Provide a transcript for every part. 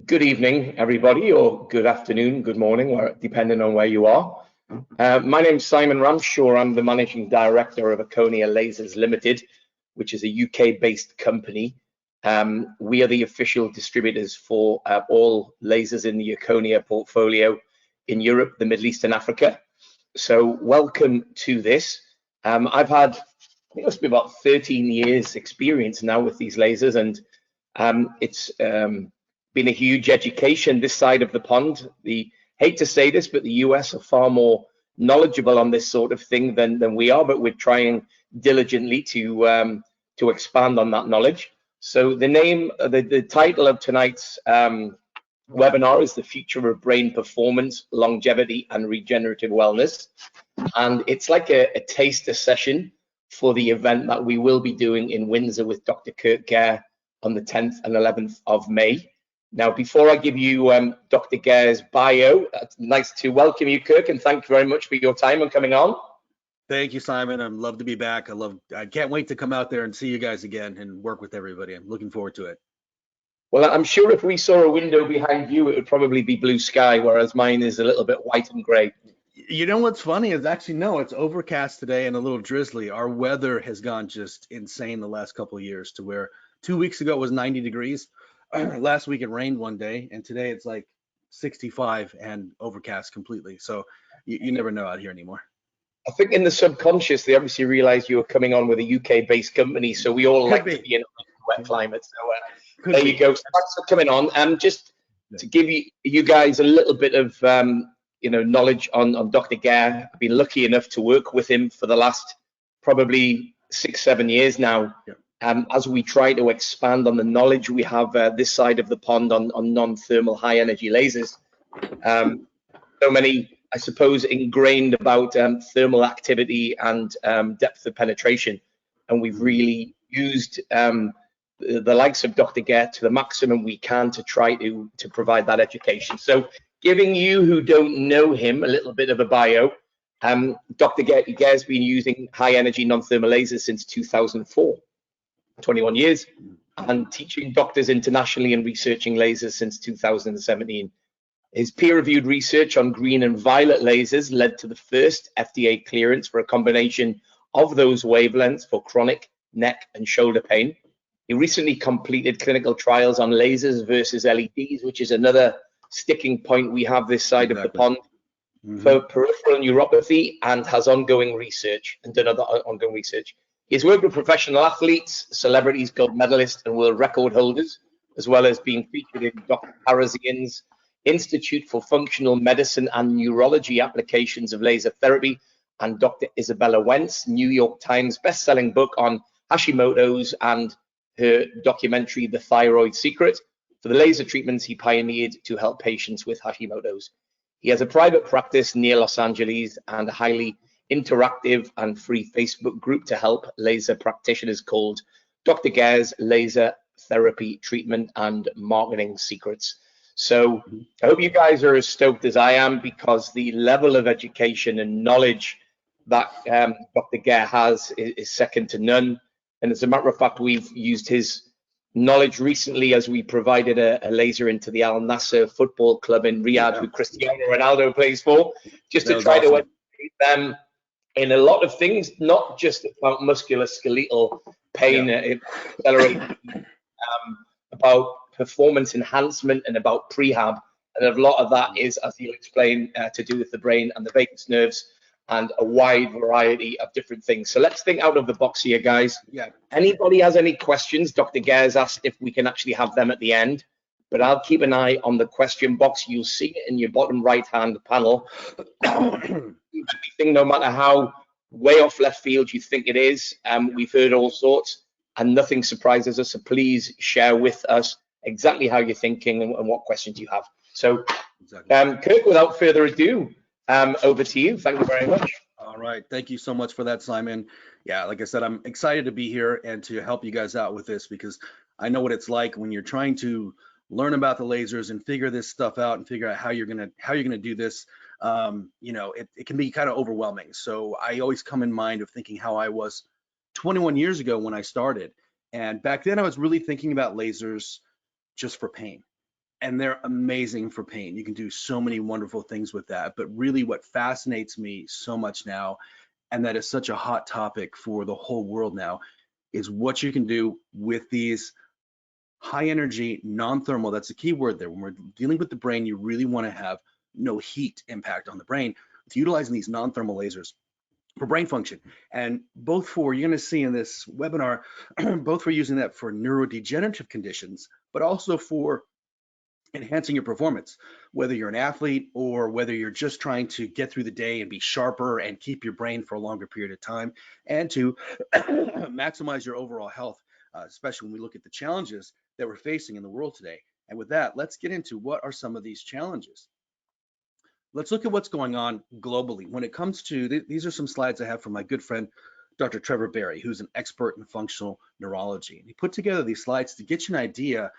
Good evening, everybody, or good afternoon, good morning, or depending on where you are. My name's Simon Ramshaw. I'm the Managing Director of Erchonia Lasers Limited, which is a UK-based company. We are the official distributors for all lasers in the Erchonia portfolio in Europe, the Middle East, and Africa. So welcome to this. I've had, I think it must be about 13 years experience now with these lasers, and it's been a huge education this side of the pond. Hate to say this, but the US are far more knowledgeable on this sort of thing than we are, but we're trying diligently to expand on that knowledge. So the title of tonight's webinar is The Future of Brain Performance, Longevity and Regenerative Wellness. And it's like a taster session for the event that we will be doing in Windsor with Dr. Kirk Gair on the 10th and 11th of May. Now, before I give you Dr. Gair's bio, it's nice to welcome you, Kirk, and thank you very much for your time and coming on. Thank you, Simon. I'd love to be back. I can't wait to come out there and see you guys again and work with everybody. I'm looking forward to it. Well, I'm sure if we saw a window behind you, it would probably be blue sky, whereas mine is a little bit white and gray. You know what's funny is actually, no, it's overcast today and a little drizzly. Our weather has gone just insane the last couple of years, to where 2 weeks ago it was 90 degrees. Last week it rained one day, and today it's like 65 and overcast completely. So you never know out here anymore. I think in the subconscious, they obviously realized you were coming on with a UK-based company, so we all like to be in a wet climate. So there you go. So thanks for coming on. Just to give you guys a little bit of knowledge on Dr. Gair. I've been lucky enough to work with him for the last probably 6-7 years now. Yeah. As we try to expand on the knowledge we have this side of the pond on non-thermal high energy lasers. So many, I suppose, ingrained about thermal activity and depth of penetration. And we've really used the likes of Dr. Gair to the maximum we can to try to provide that education. So giving you who don't know him a little bit of a bio, Dr. Gair's been using high energy non-thermal lasers since 2004. 21 years, and teaching doctors internationally and researching lasers since 2017. His peer-reviewed research on green and violet lasers led to the first FDA clearance for a combination of those wavelengths for chronic neck and shoulder pain. He recently completed clinical trials on lasers versus LEDs, which is another sticking point we have this side of the pond, for peripheral neuropathy, and has ongoing research and done other ongoing research. He's worked with professional athletes, celebrities, gold medalists, and world record holders, as well as being featured in Dr. Parazian's Institute for Functional Medicine and Neurology Applications of Laser Therapy, and Dr. Isabella Wentz, New York Times best-selling book on Hashimoto's, and her documentary, The Thyroid Secret, for the laser treatments he pioneered to help patients with Hashimoto's. He has a private practice near Los Angeles and a highly interactive and free Facebook group to help laser practitioners called Dr. Gair's Laser Therapy Treatment and Marketing Secrets. So I hope you guys are as stoked as I am, because the level of education and knowledge that Dr. Gair has is second to none. And as a matter of fact, we've used his knowledge recently as we provided a laser into the Al Nassr football club in Riyadh, who Cristiano Ronaldo plays for, just to try to educate them in a lot of things, not just about musculoskeletal pain, about performance enhancement and about prehab. And a lot of that is, as he'll explain, to do with the brain and the vagus nerves and a wide variety of different things. So let's think out of the box here, guys. Yeah. Anybody has any questions? Dr. Gair's asked if we can actually have them at the end, but I'll keep an eye on the question box. You'll see it in your bottom right-hand panel. No matter how way off left field you think it is, we've heard all sorts and nothing surprises us. So please share with us exactly how you're thinking and what questions you have. So Kirk, without further ado, over to you. Thank you very much. All right. Thank you so much for that, Simon. Yeah, like I said, I'm excited to be here and to help you guys out with this, because I know what it's like when you're trying to learn about the lasers and figure this stuff out and figure out how you're gonna do this. It can be kind of overwhelming. So I always come in mind of thinking how I was 21 years ago when I started. And back then I was really thinking about lasers just for pain. and they're amazing for pain. You can do so many wonderful things with that. But really what fascinates me so much now, and that is such a hot topic for the whole world now, is what you can do with these high energy, non-thermal, that's the key word there. When we're dealing with the brain, you really want to have no heat impact on the brain with utilizing these non-thermal lasers for brain function. And both for, you're going to see in this webinar, both for using that for neurodegenerative conditions, but also for enhancing your performance, whether you're an athlete or whether you're just trying to get through the day and be sharper and keep your brain for a longer period of time, and to maximize your overall health, especially when we look at the challenges that we're facing in the world today. And with that, let's get into what are some of these challenges. Let's look at what's going on globally. When it comes to, these are some slides I have from my good friend, Dr. Trevor Barry, who's an expert in functional neurology. And he put together these slides to get you an idea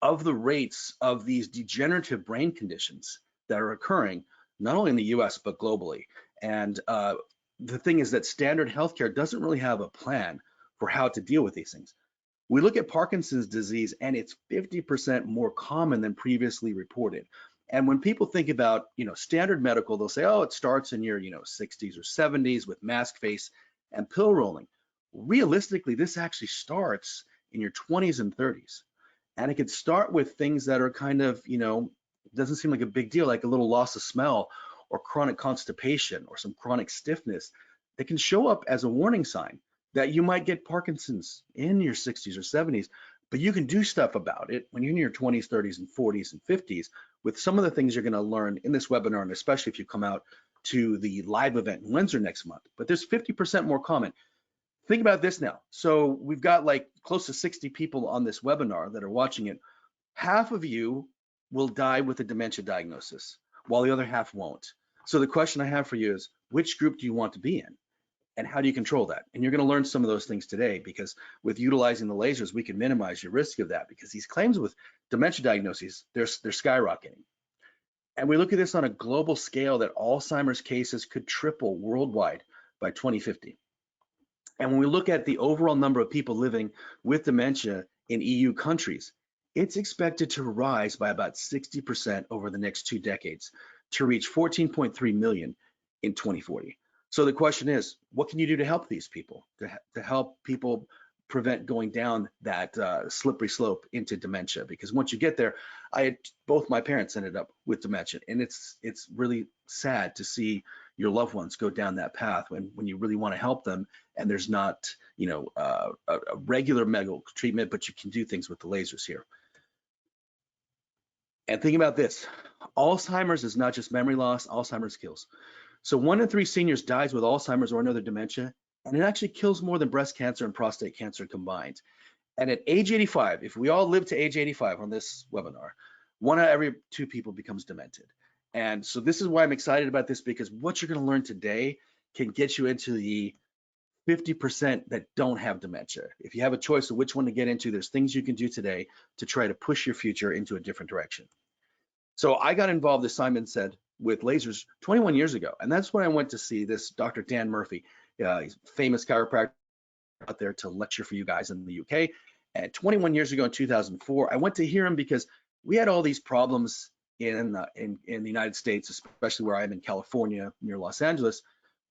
of the rates of these degenerative brain conditions that are occurring, not only in the US, but globally. And the thing is that standard healthcare doesn't really have a plan for how to deal with these things. We look at Parkinson's disease, and it's 50% more common than previously reported. And when people think about, standard medical, they'll say, oh, it starts in your, 60s or 70s with mask face and pill rolling. Realistically, this actually starts in your 20s and 30s. And it could start with things that are kind of, doesn't seem like a big deal, like a little loss of smell or chronic constipation or some chronic stiffness that can show up as a warning sign that you might get Parkinson's in your 60s or 70s, but you can do stuff about it when you're in your 20s, 30s, and 40s and 50s with some of the things you're going to learn in this webinar, and especially if you come out to the live event in Windsor next month. But there's 50% more common. Think about this now. So we've got like close to 60 people on this webinar that are watching it. Half of you will die with a dementia diagnosis, while the other half won't. So the question I have for you is, which group do you want to be in? And how do you control that? And you're going to learn some of those things today, because with utilizing the lasers, we can minimize your risk of that, because these claims with dementia diagnoses, they're skyrocketing. And we look at this on a global scale that Alzheimer's cases could triple worldwide by 2050. And when we look at the overall number of people living with dementia in EU countries, it's expected to rise by about 60% over the next 2 decades to reach 14.3 million in 2040. So the question is, what can you do to help these people, to help people prevent going down that slippery slope into dementia? Because once you get there, both my parents ended up with dementia, and it's really sad to see your loved ones go down that path when you really want to help them, and there's not a regular medical treatment, but you can do things with the lasers here. And think about this, Alzheimer's is not just memory loss, Alzheimer's kills. So 1 in 3 seniors dies with Alzheimer's or another dementia, and it actually kills more than breast cancer and prostate cancer combined. And at age 85, if we all live to age 85 on this webinar, 1 out of every 2 people becomes demented. And so this is why I'm excited about this, because what you're going to learn today can get you into the 50% that don't have dementia. If you have a choice of which one to get into, there's things you can do today to try to push your future into a different direction. So I got involved, as Simon said, with lasers 21 years ago. And that's when I went to see this Dr. Dan Murphy. He's a famous chiropractor out there to lecture for you guys in the UK. And 21 years ago in 2004, I went to hear him because we had all these problems in the United States, especially where I am in California, near Los Angeles,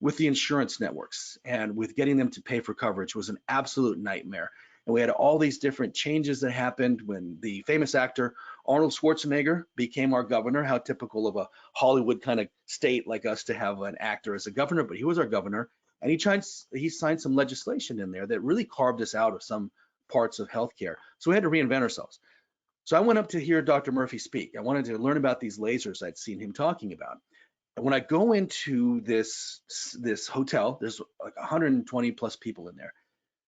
with the insurance networks, and with getting them to pay for coverage was an absolute nightmare. And we had all these different changes that happened when the famous actor Arnold Schwarzenegger became our governor. How typical of a Hollywood kind of state like us to have an actor as a governor, but he was our governor, and he signed some legislation in there that really carved us out of some parts of healthcare. So we had to reinvent ourselves. So I went up to hear Dr. Murphy speak. I wanted to learn about these lasers I'd seen him talking about. And when I go into this hotel, there's like 120 plus people in there.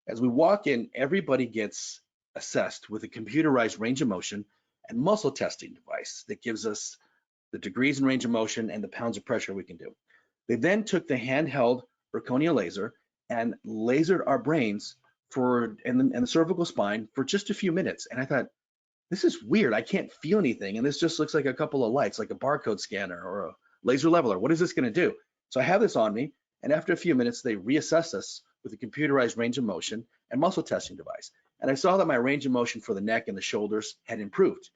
As we walk in, everybody gets assessed with a computerized range of motion and muscle testing device that gives us the degrees in range of motion and the pounds of pressure we can do. They then took the handheld Erchonia laser and lasered our brains and the cervical spine for just a few minutes. And I thought, this is weird. I can't feel anything. And this just looks like a couple of lights, like a barcode scanner or a laser leveler. What is this going to do? So I have this on me, and after a few minutes, they reassess us with a computerized range of motion and muscle testing device. And I saw that my range of motion for the neck and the shoulders had improved.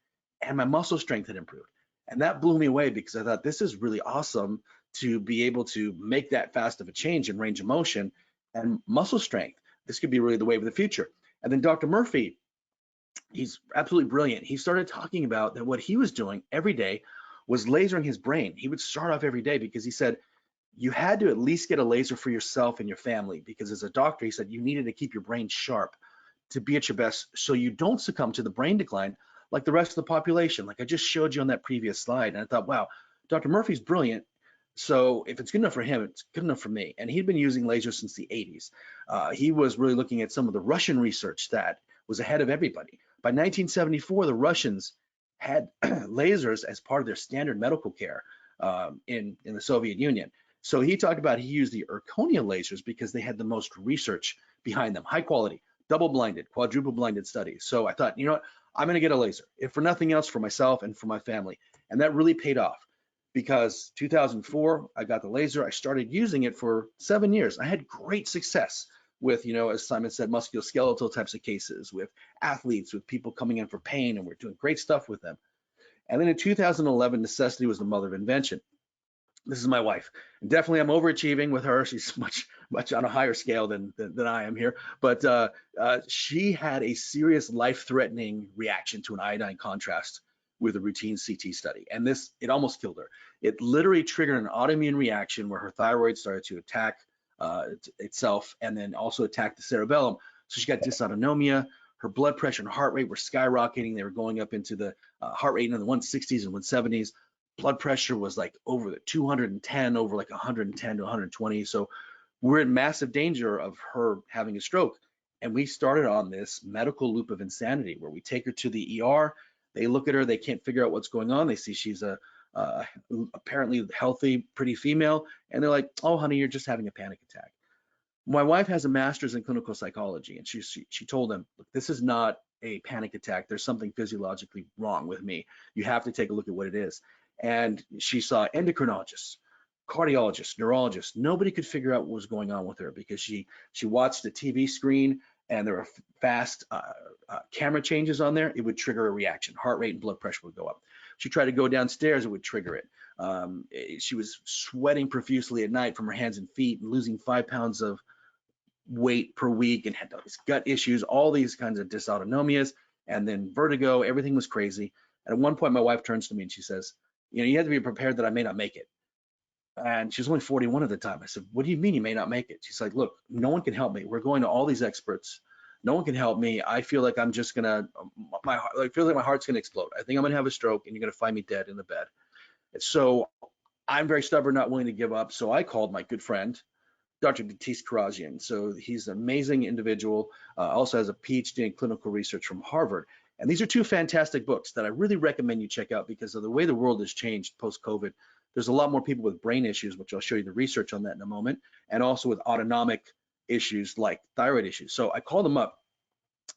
and my muscle strength had improved. And that blew me away because I thought this is really awesome to be able to make that fast of a change in range of motion and muscle strength. This could be really the wave of the future. And then Dr. Murphy, he's absolutely brilliant. He started talking about that what he was doing every day was lasering his brain. He would start off every day because he said, you had to at least get a laser for yourself and your family, because as a doctor, he said you needed to keep your brain sharp to be at your best so you don't succumb to the brain decline like the rest of the population, like I just showed you on that previous slide. And I thought, wow, Dr. Murphy's brilliant. So if it's good enough for him, it's good enough for me. And he'd been using lasers since the 80s. He was really looking at some of the Russian research that was ahead of everybody. By 1974, the Russians had lasers as part of their standard medical care in the Soviet Union. So he talked about he used the Erchonia lasers because they had the most research behind them, high quality, double-blinded, quadruple-blinded studies. So I thought, you know what, I'm going to get a laser, if for nothing else, for myself and for my family. And that really paid off because 2004, I got the laser. I started using it for 7 years. I had great success with, as Simon said, musculoskeletal types of cases, with athletes, with people coming in for pain, and we're doing great stuff with them. And then in 2011, necessity was the mother of invention. This is my wife, and definitely I'm overachieving with her. She's much on a higher scale than I am here, but she had a serious life-threatening reaction to an iodine contrast with a routine CT study, and it almost killed her. It literally triggered an autoimmune reaction where her thyroid started to attack itself, and then also attack the cerebellum. So she got dysautonomia. Her blood pressure and heart rate were skyrocketing. They were going up into the heart rate in the 160s and 170s. Blood pressure was like over the 210, over like 110 to 120. So we're in massive danger of her having a stroke. And we started on this medical loop of insanity where we take her to the ER. They look at her, they can't figure out what's going on. They see she's a apparently healthy, pretty female. And they're like, oh, honey, you're just having a panic attack. My wife has a master's in clinical psychology, and she told them, look, this is not a panic attack. There's something physiologically wrong with me. You have to take a look at what it is. And she saw endocrinologists, cardiologists, neurologists. Nobody could figure out what was going on with her because she watched the TV screen and there were fast camera changes on there. It would trigger a reaction. Heart rate and blood pressure would go up. She tried to go downstairs, it would trigger it. She was sweating profusely at night from her hands and feet and losing 5 pounds of weight per week and had these gut issues, all these kinds of dysautonomias, and then vertigo. Everything was crazy. And at one point, my wife turns to me and she says, you have to be prepared that I may not make it. And she was only 41 at the time. I said, what do you mean you may not make it? She's like, look, no one can help me. We're going to all these experts. No one can help me. I feel like I'm just gonna, I feel like my heart's gonna explode. I think I'm gonna have a stroke and you're gonna find me dead in the bed. And so I'm very stubborn, not willing to give up. So I called my good friend, Dr. Datish Karagian. So he's an amazing individual, also has a PhD in clinical research from Harvard. And these are two fantastic books that I really recommend you check out because of the way the world has changed post-COVID. There's a lot more people with brain issues, which I'll show you the research on that in a moment, and also with autonomic issues like thyroid issues. So I called him up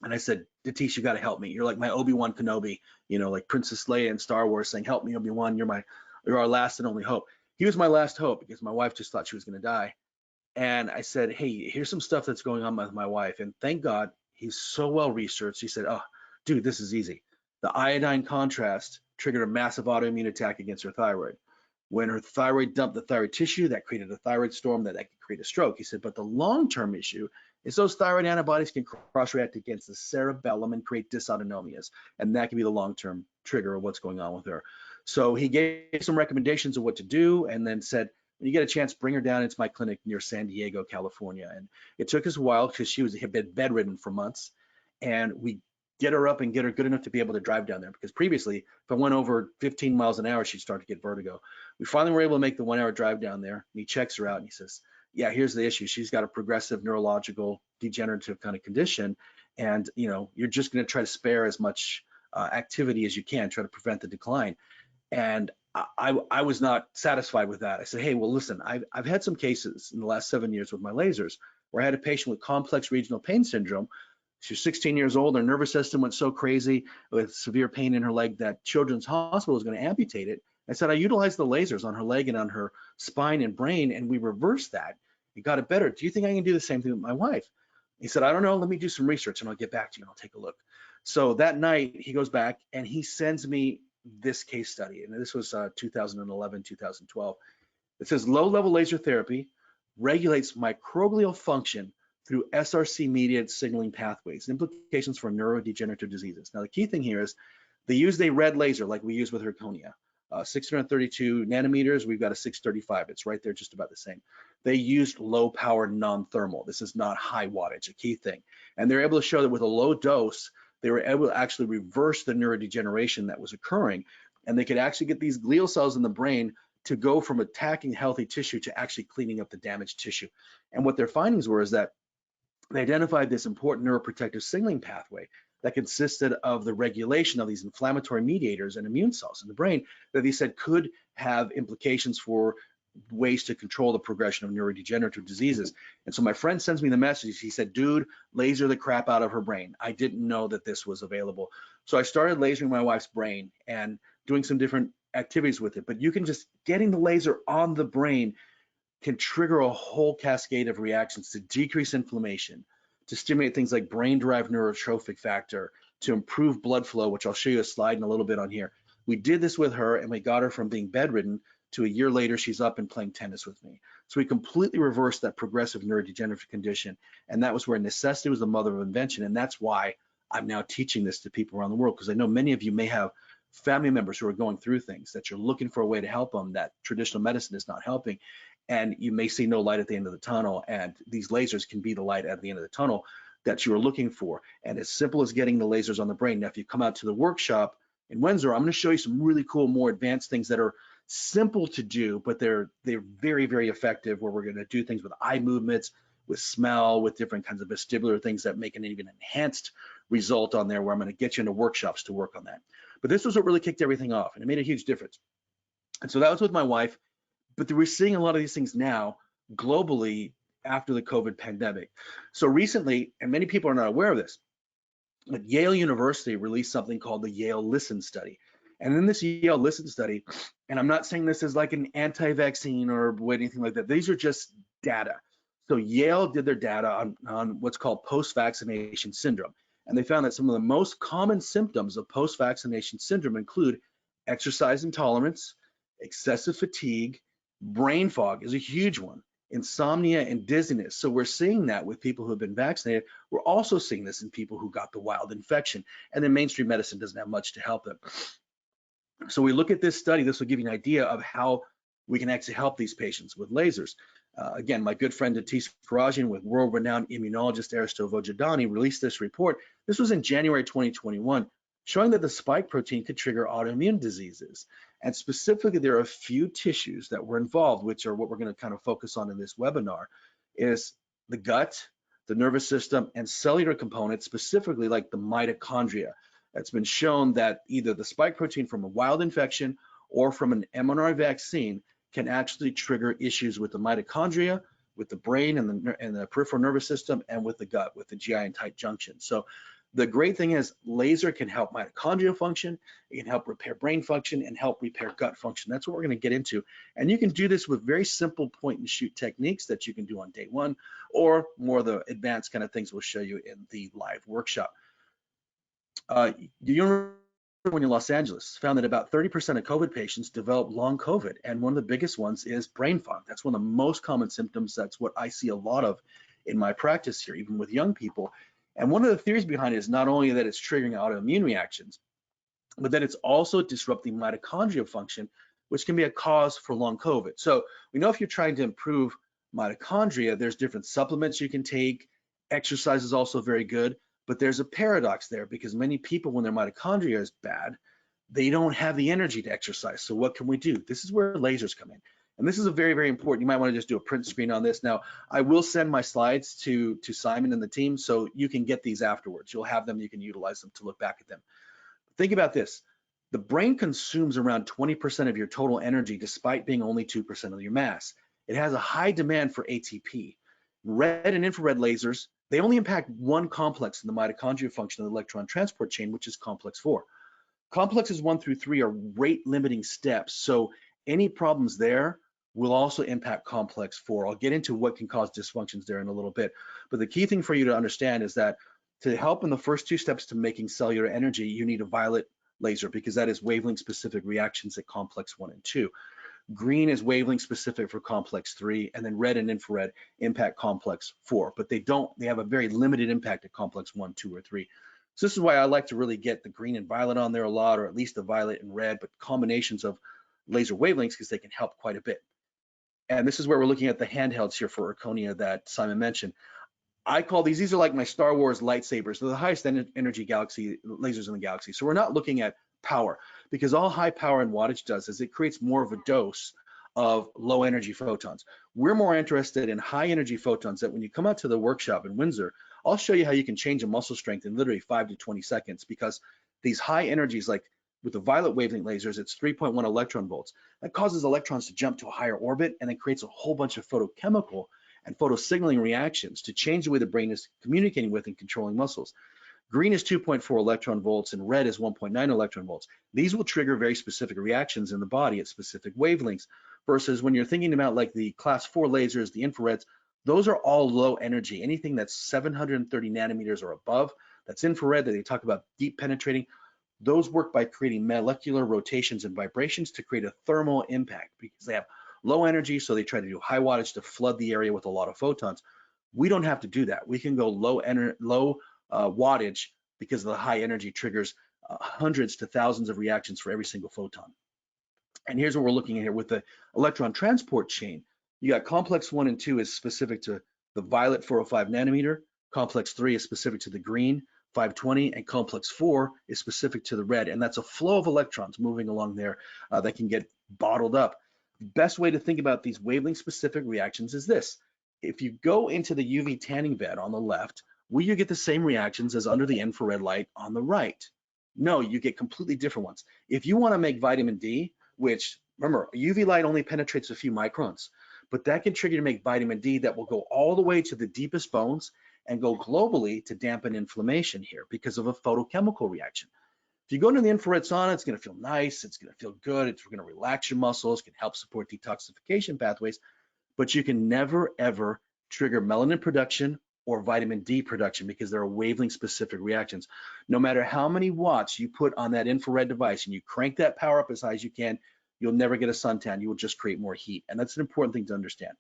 and I said, Datish, you got to help me. You're like my Obi-Wan Kenobi, like Princess Leia in Star Wars saying, help me, Obi-Wan, you're our last and only hope. He was my last hope because my wife just thought she was going to die. And I said, hey, here's some stuff that's going on with my wife. And thank God he's so well researched. He said, oh, dude, this is easy. The iodine contrast triggered a massive autoimmune attack against her thyroid. When her thyroid dumped the thyroid tissue, that created a thyroid storm that could create a stroke. He said, but the long-term issue is those thyroid antibodies can cross-react against the cerebellum and create dysautonomias. And that can be the long-term trigger of what's going on with her. So he gave some recommendations of what to do and then said, when you get a chance, bring her down into my clinic near San Diego, California. And it took us a while because she had been bedridden for months. And we get her up and get her good enough to be able to drive down there, because previously, if I went over 15 miles an hour, she'd start to get vertigo. We finally were able to make the 1 hour drive down there, and he checks her out and he says, yeah, here's the issue. She's got a progressive neurological degenerative kind of condition. And, you're just going to try to spare as much activity as you can, try to prevent the decline. And I was not satisfied with that. I said, hey, well, listen, I've had some cases in the last 7 years with my lasers where I had a patient with complex regional pain syndrome. She was 16 years old. Her nervous system went so crazy with severe pain in her leg that Children's Hospital was going to amputate it. I said, I utilized the lasers on her leg and on her spine and brain, and we reversed that. We got it better. Do you think I can do the same thing with my wife? He said, I don't know, let me do some research and I'll get back to you and I'll take a look. So that night he goes back and he sends me this case study. And this was 2011, 2012. It says low-level laser therapy regulates microglial function through SRC-mediated signaling pathways, implications for neurodegenerative diseases. Now, the key thing here is they used a red laser like we use with Erchonia, 632 nanometers. We've got a 635. It's right there, just about the same. They used low-power non-thermal. This is not high wattage, a key thing. And they're able to show that with a low dose, they were able to actually reverse the neurodegeneration that was occurring. And they could actually get these glial cells in the brain to go from attacking healthy tissue to actually cleaning up the damaged tissue. And what their findings were is that they identified this important neuroprotective signaling pathway that consisted of the regulation of these inflammatory mediators and immune cells in the brain that they said could have implications for ways to control the progression of neurodegenerative diseases. And so my friend sends me the message. He said, dude, laser the crap out of her brain. I didn't know that this was available. So I started lasering my wife's brain and doing some different activities with it. But you can just, getting the laser on the brain can trigger a whole cascade of reactions to decrease inflammation, to stimulate things like brain-derived neurotrophic factor, to improve blood flow, which I'll show you a slide in a little bit on here. We did this with her and we got her from being bedridden to a year later, she's up and playing tennis with me. So we completely reversed that progressive neurodegenerative condition. And that was where necessity was the mother of invention. And that's why I'm now teaching this to people around the world, because I know many of you may have family members who are going through things that you're looking for a way to help them, that traditional medicine is not helping. And you may see no light at the end of the tunnel. And these lasers can be the light at the end of the tunnel that you are looking for. And as simple as getting the lasers on the brain. Now, if you come out to the workshop in Windsor, I'm going to show you some really cool, more advanced things that are simple to do, but they're very, very effective, where we're going to do things with eye movements, with smell, with different kinds of vestibular things that make an even enhanced result on there, where I'm going to get you into workshops to work on that. But this was what really kicked everything off, and it made a huge difference. And so that was with my wife, but we're seeing a lot of these things now globally after the COVID pandemic. So recently, and many people are not aware of this, but Yale University released something called the Yale Listen Study. And in this Yale Listen Study, and I'm not saying this is like an anti-vaccine or anything like that, these are just data. So Yale did their data on what's called post-vaccination syndrome. And they found that some of the most common symptoms of post-vaccination syndrome include exercise intolerance, excessive fatigue, brain fog is a huge one, insomnia and dizziness. So we're seeing that with people who have been vaccinated. We're also seeing this in people who got the wild infection, and then mainstream medicine doesn't have much to help them. So we look at this study, this will give you an idea of how we can actually help these patients with lasers. Again, my good friend Atis Farajian with world-renowned immunologist Aristo Vojadani released this report. This was in January 2021, showing that the spike protein could trigger autoimmune diseases. And specifically, there are a few tissues that were involved, which are what we're going to kind of focus on in this webinar, is the gut, the nervous system, and cellular components, specifically like the mitochondria. It's been shown that either the spike protein from a wild infection or from an mRNA vaccine can actually trigger issues with the mitochondria, with the brain and the peripheral nervous system, and with the gut, with the GI and tight junction. So the great thing is laser can help mitochondrial function, it can help repair brain function, and help repair gut function. That's what we're going to get into. And you can do this with very simple point and shoot techniques that you can do on day one, or more of the advanced kind of things we'll show you in the live workshop. The University in Los Angeles found that about 30% of COVID patients develop long COVID, and one of the biggest ones is brain fog. That's one of the most common symptoms. That's what I see a lot of in my practice here, even with young people. And one of the theories behind it is not only that it's triggering autoimmune reactions, but that it's also disrupting mitochondrial function, which can be a cause for long COVID. So we know if you're trying to improve mitochondria, there's different supplements you can take. Exercise is also very good. But there's a paradox there, because many people, when their mitochondria is bad, they don't have the energy to exercise. So what can we do? This is where lasers come in. And this is a very, very important. You might want to just do a print screen on this. Now, I will send my slides to Simon and the team, so you can get these afterwards. You'll have them, you can utilize them to look back at them. Think about this. The brain consumes around 20% of your total energy, despite being only 2% of your mass. It has a high demand for ATP. Red and infrared lasers, they only impact one complex in the mitochondrial function of the electron transport chain, which is complex 4. Complexes 1 through 3 are rate limiting steps. So any problems there will also impact complex 4. I'll get into what can cause dysfunctions there in a little bit. But the key thing for you to understand is that to help in the first 2 steps to making cellular energy, you need a violet laser because that is wavelength specific reactions at complex 1 and 2. Green is wavelength specific for complex 3, and then red and infrared impact complex 4, but they have a very limited impact at complex 1, 2, or 3. So this is why I like to really get the green and violet on there a lot, or at least the violet and red, but combinations of laser wavelengths because they can help quite a bit. And this is where we're looking at the handhelds here for Erchonia that Simon mentioned. I call these are like my Star Wars lightsabers. They're the highest energy galaxy lasers in the galaxy. So we're not looking at power, because all high power and wattage does is it creates more of a dose of low energy photons. We're more interested in high energy photons that when you come out to the workshop in Windsor, I'll show you how you can change a muscle strength in literally 5 to 20 seconds, because these high energies, like with the violet wavelength lasers, it's 3.1 electron volts. That causes electrons to jump to a higher orbit and then creates a whole bunch of photochemical and photosignaling reactions to change the way the brain is communicating with and controlling muscles. Green is 2.4 electron volts and red is 1.9 electron volts. These will trigger very specific reactions in the body at specific wavelengths, versus when you're thinking about like the class 4 lasers, the infrareds, those are all low energy. Anything that's 730 nanometers or above, that's infrared, that they talk about deep penetrating, those work by creating molecular rotations and vibrations to create a thermal impact because they have low energy, so they try to do high wattage to flood the area with a lot of photons. We don't have to do that. We can go low wattage because the high energy triggers hundreds to thousands of reactions for every single photon. And here's what we're looking at here with the electron transport chain. You got complex 1 and 2 is specific to the violet 405 nanometer, complex 3 is specific to the green 520, and complex 4 is specific to the red. And that's a flow of electrons moving along there that can get bottled up. Best way to think about these wavelength specific reactions is this. If you go into the UV tanning bed on the left, will you get the same reactions as under the infrared light on the right? No, you get completely different ones. If you want to make vitamin D, which remember, UV light only penetrates a few microns, but that can trigger to make vitamin D that will go all the way to the deepest bones and go globally to dampen inflammation here because of a photochemical reaction. If you go into the infrared sauna, it's going to feel nice, it's going to feel good, it's going to relax your muscles, can help support detoxification pathways, but you can never ever trigger melanin production or vitamin D production because there are wavelength specific reactions. No matter how many watts you put on that infrared device and you crank that power up as high as you can, you'll never get a suntan, you will just create more heat. And that's an important thing to understand.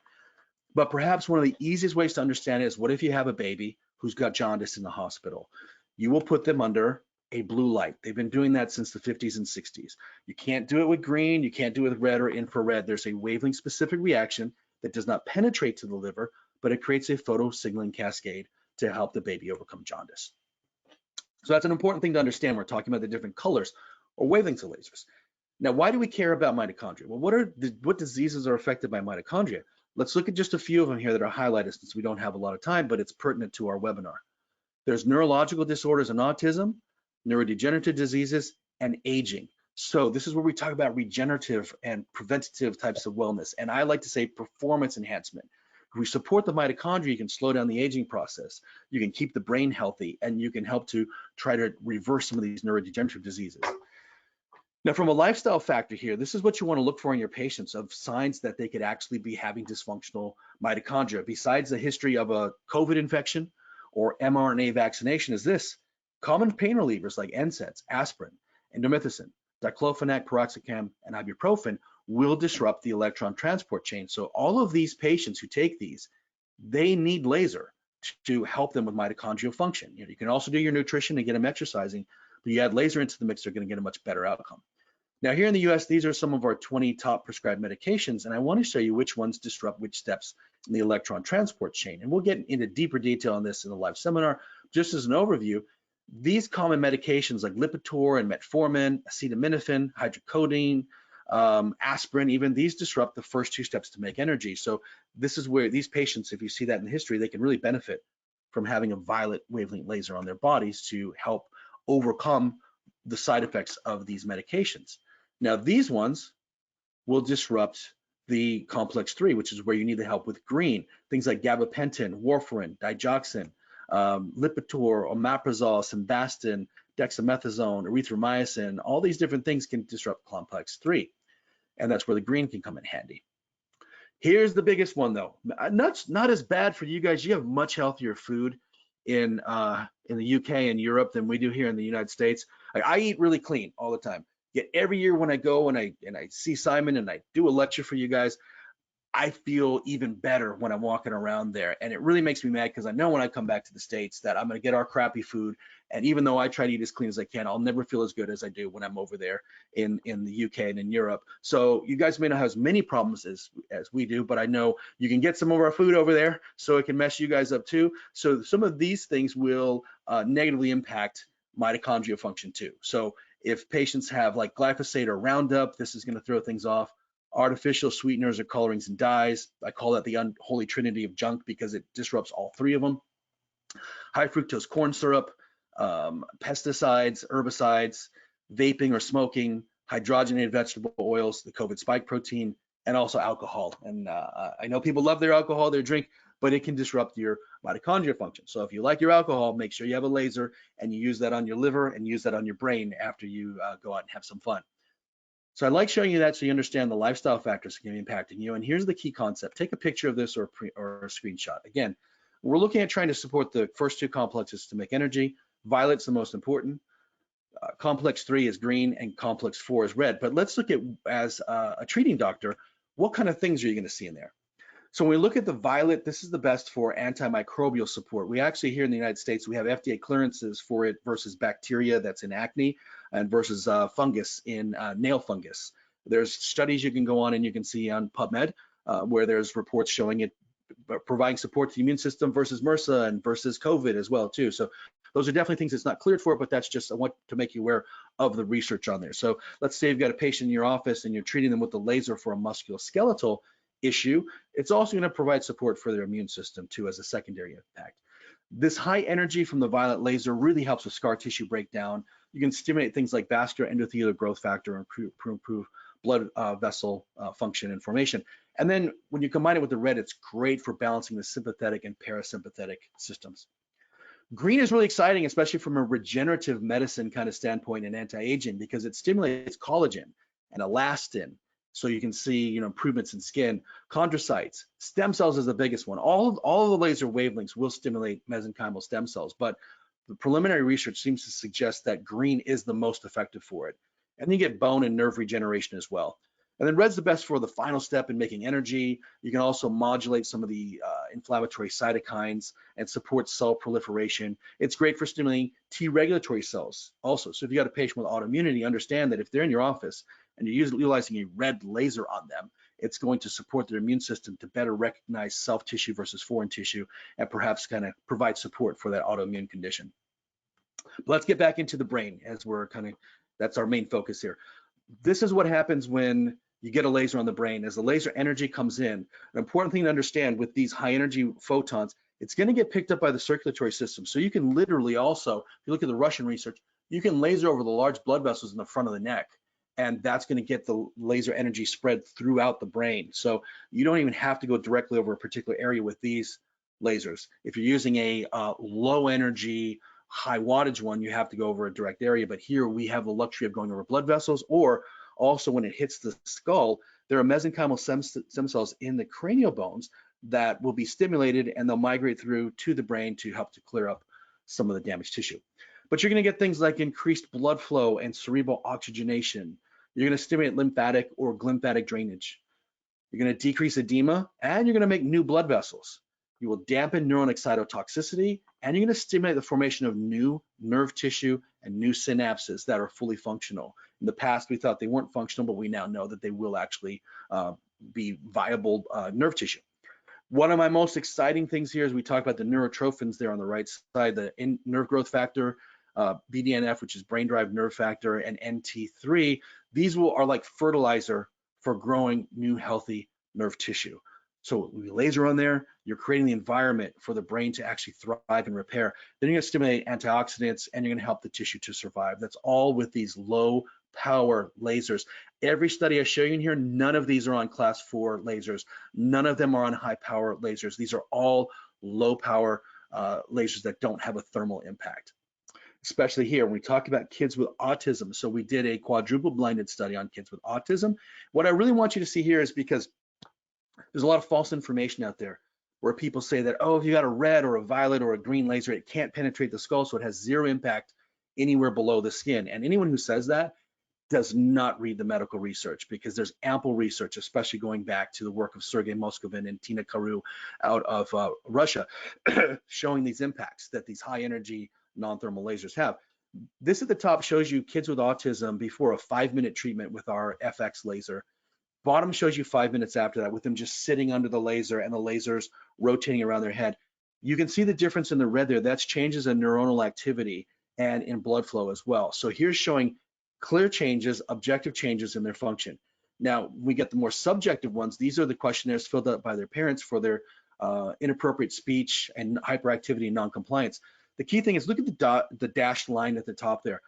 But perhaps one of the easiest ways to understand it is, what if you have a baby who's got jaundice in the hospital? You will put them under a blue light. They've been doing that since the 50s and 60s. You can't do it with green, you can't do it with red or infrared. There's a wavelength specific reaction that does not penetrate to the liver, but it creates a photo signaling cascade to help the baby overcome jaundice. So that's an important thing to understand. We're talking about the different colors or wavelengths of lasers. Now, why do we care about mitochondria? Well, what diseases are affected by mitochondria? Let's look at just a few of them here that are highlighted, since we don't have a lot of time, but it's pertinent to our webinar. There's neurological disorders and autism, neurodegenerative diseases, and aging. So this is where we talk about regenerative and preventative types of wellness. And I like to say performance enhancement. If we support the mitochondria, you can slow down the aging process. You can keep the brain healthy, and you can help to try to reverse some of these neurodegenerative diseases. Now, from a lifestyle factor here, this is what you want to look for in your patients of signs that they could actually be having dysfunctional mitochondria. Besides the history of a COVID infection or mRNA vaccination, is this: common pain relievers like NSAIDs, aspirin, indomethacin, diclofenac, piroxicam, and ibuprofen will disrupt the electron transport chain. So all of these patients who take these, they need laser to help them with mitochondrial function. You can also do your nutrition and get them exercising, but you add laser into the mix, they're going to get a much better outcome. Now, here in the US, these are some of our 20 top prescribed medications, and I want to show you which ones disrupt which steps in the electron transport chain. And we'll get into deeper detail on this in the live seminar. Just as an overview, these common medications like Lipitor and metformin, acetaminophen, hydrocodone, aspirin, even these disrupt the first 2 steps to make energy. So this is where these patients, if you see that in history, they can really benefit from having a violet wavelength laser on their bodies to help overcome the side effects of these medications. Now, these ones will disrupt the complex 3, which is where you need the help with green. Things like gabapentin, warfarin, digoxin, Lipitor, omeprazole, simvastatin, dexamethasone, erythromycin, all these different things can disrupt complex 3. And that's where the green can come in handy. Here's the biggest one though. Not as bad for you guys. You have much healthier food in the UK and Europe than we do here in the United States. I eat really clean all the time. Yet every year when I go and I see Simon and I do a lecture for you guys, I feel even better when I'm walking around there. And it really makes me mad because I know when I come back to the States that I'm going to get our crappy food. And even though I try to eat as clean as I can, I'll never feel as good as I do when I'm over there in the UK and in Europe. So you guys may not have as many problems as we do, but I know you can get some of our food over there, so it can mess you guys up too. So some of these things will negatively impact mitochondrial function too. So if patients have like glyphosate or Roundup, this is going to throw things off. Artificial sweeteners or colorings and dyes, I call that the unholy trinity of junk because it disrupts all three of them. High fructose corn syrup, pesticides, herbicides, vaping or smoking, hydrogenated vegetable oils, the COVID spike protein, and also alcohol. And I know people love their alcohol, their drink, but it can disrupt your mitochondrial function. So if you like your alcohol, make sure you have a laser and you use that on your liver and use that on your brain after you go out and have some fun. So I like showing you that so you understand the lifestyle factors that can be impacting you. And here's the key concept. Take a picture of this or a screenshot. Again, we're looking at trying to support the first two complexes to make energy. Violet's the most important. Complex 3 is green and complex 4 is red. But let's look at, as a treating doctor, what kind of things are you going to see in there? So when we look at the violet, this is the best for antimicrobial support. We actually here in the United States, we have FDA clearances for it versus bacteria that's in acne and versus fungus in nail fungus. There's studies you can go on and you can see on PubMed where there's reports showing it providing support to the immune system versus MRSA and versus COVID as well too. So those are definitely things it's not cleared for, but that's just, I want to make you aware of the research on there. So let's say you've got a patient in your office and you're treating them with the laser for a musculoskeletal issue. It's also going to provide support for their immune system too as a secondary impact. This high energy from the violet laser really helps with scar tissue breakdown. You can stimulate things like vascular endothelial growth factor and improve blood vessel function and formation. And then when you combine it with the red, it's great for balancing the sympathetic and parasympathetic systems. Green is really exciting, especially from a regenerative medicine kind of standpoint and anti-aging, because it stimulates collagen and elastin. So you can see, improvements in skin. Chondrocytes, stem cells is the biggest one. All of the laser wavelengths will stimulate mesenchymal stem cells, but the preliminary research seems to suggest that green is the most effective for it. And you get bone and nerve regeneration as well. And then red's the best for the final step in making energy. You can also modulate some of the inflammatory cytokines and support cell proliferation. It's great for stimulating T regulatory cells also. So if you got a patient with autoimmunity, understand that if they're in your office and you're utilizing a red laser on them, it's going to support their immune system to better recognize self tissue versus foreign tissue and perhaps kind of provide support for that autoimmune condition. But let's get back into the brain as we're that's our main focus here. This is what happens when you get a laser on the brain. As the laser energy comes in, an important thing to understand with these high energy photons, it's going to get picked up by the circulatory system. So you can literally also, if you look at the Russian research, you can laser over the large blood vessels in the front of the neck, and that's going to get the laser energy spread throughout the brain. So you don't even have to go directly over a particular area with these lasers. If you're using a low energy, high wattage one, you have to go over a direct area. But here we have the luxury of going over blood vessels, or also when it hits the skull, there are mesenchymal stem cells in the cranial bones that will be stimulated and they'll migrate through to the brain to help to clear up some of the damaged tissue. But you're going to get things like increased blood flow and cerebral oxygenation. You're going to stimulate lymphatic or glymphatic drainage. You're going to decrease edema, and you're going to make new blood vessels. You will dampen neuron excitotoxicity, and you're going to stimulate the formation of new nerve tissue and new synapses that are fully functional. In the past, we thought they weren't functional, but we now know that they will actually be viable nerve tissue. One of my most exciting things here is we talk about the neurotrophins there on the right side, the nerve growth factor, BDNF, which is brain-derived nerve factor, and NT3. These are like fertilizer for growing new healthy nerve tissue. So we laser on there, you're creating the environment for the brain to actually thrive and repair. Then you're going to stimulate antioxidants and you're going to help the tissue to survive. That's all with these low power lasers. Every study I show you in here, none of these are on class 4 lasers. None of them are on high power lasers. These are all low power lasers that don't have a thermal impact. Especially here, when we talk about kids with autism. So we did a quadruple blinded study on kids with autism. What I really want you to see here is because There's a lot of false information out there where people say that, oh, if you got a red or a violet or a green laser, it can't penetrate the skull, so it has zero impact anywhere below the skin. And anyone who says that does not read the medical research, because there's ample research, especially going back to the work of Sergei Moskovin and Tina Karu out of Russia, showing these impacts that these high energy non-thermal lasers have. This at the top shows you kids with autism before a 5-minute treatment with our FX laser. Bottom shows you 5 minutes after that with them just sitting under the laser and the lasers rotating around their head. You can see the difference in the red there. That's changes in neuronal activity and in blood flow as well. So here's showing clear changes, objective changes in their function. Now, we get the more subjective ones. These are the questionnaires filled out by their parents for their inappropriate speech and hyperactivity and non-compliance. The key thing is look at the dashed line at the top there.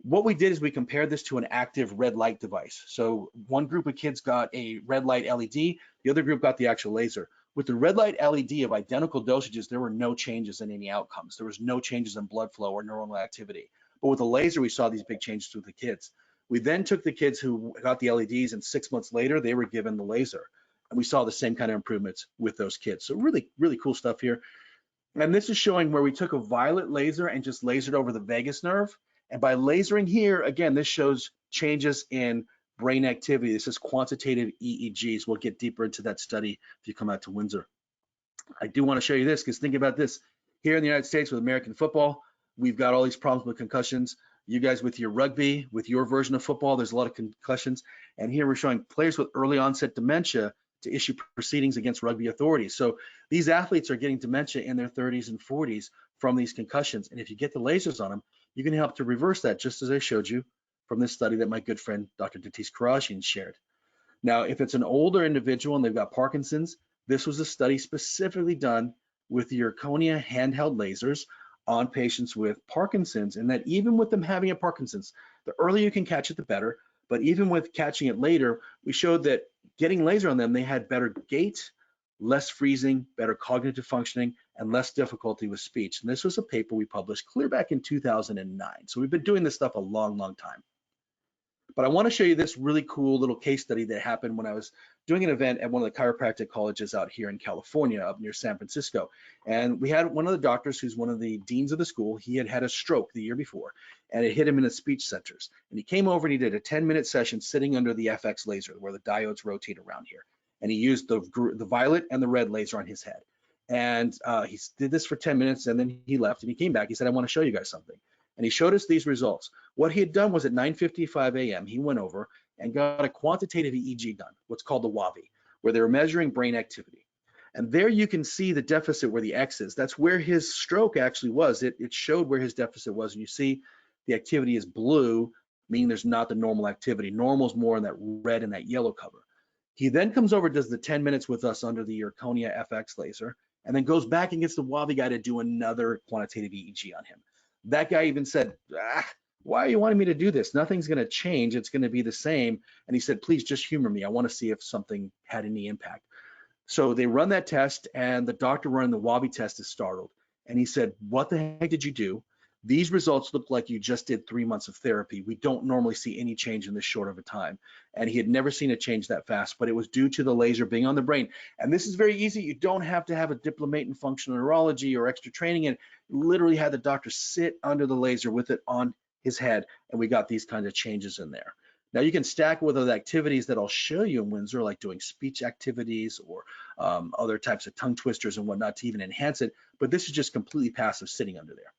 What we did is we compared this to an active red light device. So one group of kids got a red light LED, the other group got the actual laser. With the red light LED of identical dosages, there were no changes in any outcomes. There was no changes in blood flow or neuronal activity. But with the laser, we saw these big changes with the kids. We then took the kids who got the LEDs, and 6 months later, they were given the laser. And we saw the same kind of improvements with those kids. So really, really cool stuff here. And this is showing where we took a violet laser and just lasered over the vagus nerve. And by lasering here, again, this shows changes in brain activity. This is quantitative EEGs. We'll get deeper into that study if you come out to Windsor. I do want to show you this, because think about this. Here in the United States with American football, we've got all these problems with concussions. You guys with your rugby, with your version of football, there's a lot of concussions. And here we're showing players with early onset dementia to issue proceedings against rugby authorities. So these athletes are getting dementia in their 30s and 40s from these concussions. And if you get the lasers on them, you can help to reverse that, just as I showed you from this study that my good friend Dr. Datis Karajian shared. Now, if it's an older individual and they've got Parkinson's, this was a study specifically done with the Erchonia handheld lasers on patients with Parkinson's, and that even with them having a Parkinson's, the earlier you can catch it, the better. But even with catching it later, we showed that getting laser on them, they had better gait, less freezing, better cognitive functioning, and less difficulty with speech. And this was a paper we published clear back in 2009. So we've been doing this stuff a long, long time. But I want to show you this really cool little case study that happened when I was doing an event at one of the chiropractic colleges out here in California, up near San Francisco. And we had one of the doctors who's one of the deans of the school. He had had a stroke the year before, and it hit him in his speech centers. And he came over and he did a 10-minute session sitting under the FX laser where the diodes rotate around here. And he used the violet and the red laser on his head. And he did this for 10 minutes, and then he left and he came back. He said, I want to show you guys something. And he showed us these results. What he had done was at 9:55 a.m., he went over and got a quantitative EEG done, what's called the WAVI, where they were measuring brain activity. And there you can see the deficit where the X is. That's where his stroke actually was. It showed where his deficit was. And you see the activity is blue, meaning there's not the normal activity. Normal is more in that red and that yellow cover. He then comes over, does the 10 minutes with us under the Erchonia FX laser, and then goes back and gets the WAVI guy to do another quantitative EEG on him. That guy even said, why are you wanting me to do this? Nothing's going to change. It's going to be the same. And he said, please just humor me. I want to see if something had any impact. So they run that test, and the doctor running the WAVI test is startled. And he said, what the heck did you do? These results look like you just did 3 months of therapy. We don't normally see any change in this short of a time. And he had never seen a change that fast, but it was due to the laser being on the brain. And this is very easy. You don't have to have a diplomate in functional neurology or extra training. And literally had the doctor sit under the laser with it on his head, and we got these kinds of changes in there. Now you can stack with other activities that I'll show you in Windsor, like doing speech activities or other types of tongue twisters and whatnot to even enhance it. But this is just completely passive sitting under there.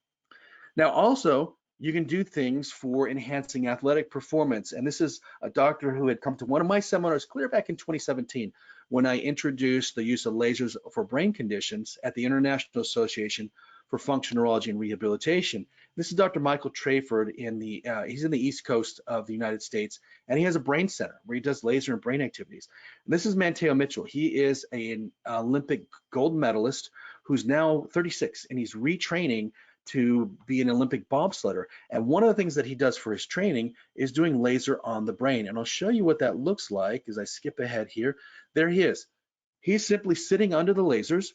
Now, also, you can do things for enhancing athletic performance. And this is a doctor who had come to one of my seminars clear back in 2017 when I introduced the use of lasers for brain conditions at the International Association for Functional Neurology and Rehabilitation. This is Dr. Michael Trayford he's in the East Coast of the United States, and he has a brain center where he does laser and brain activities. And this is Mateo Mitchell. He is an Olympic gold medalist who's now 36, and he's retraining to be an Olympic bobsledder. And one of the things that he does for his training is doing laser on the brain. And I'll show you what that looks like as I skip ahead here. There he is. He's simply sitting under the lasers,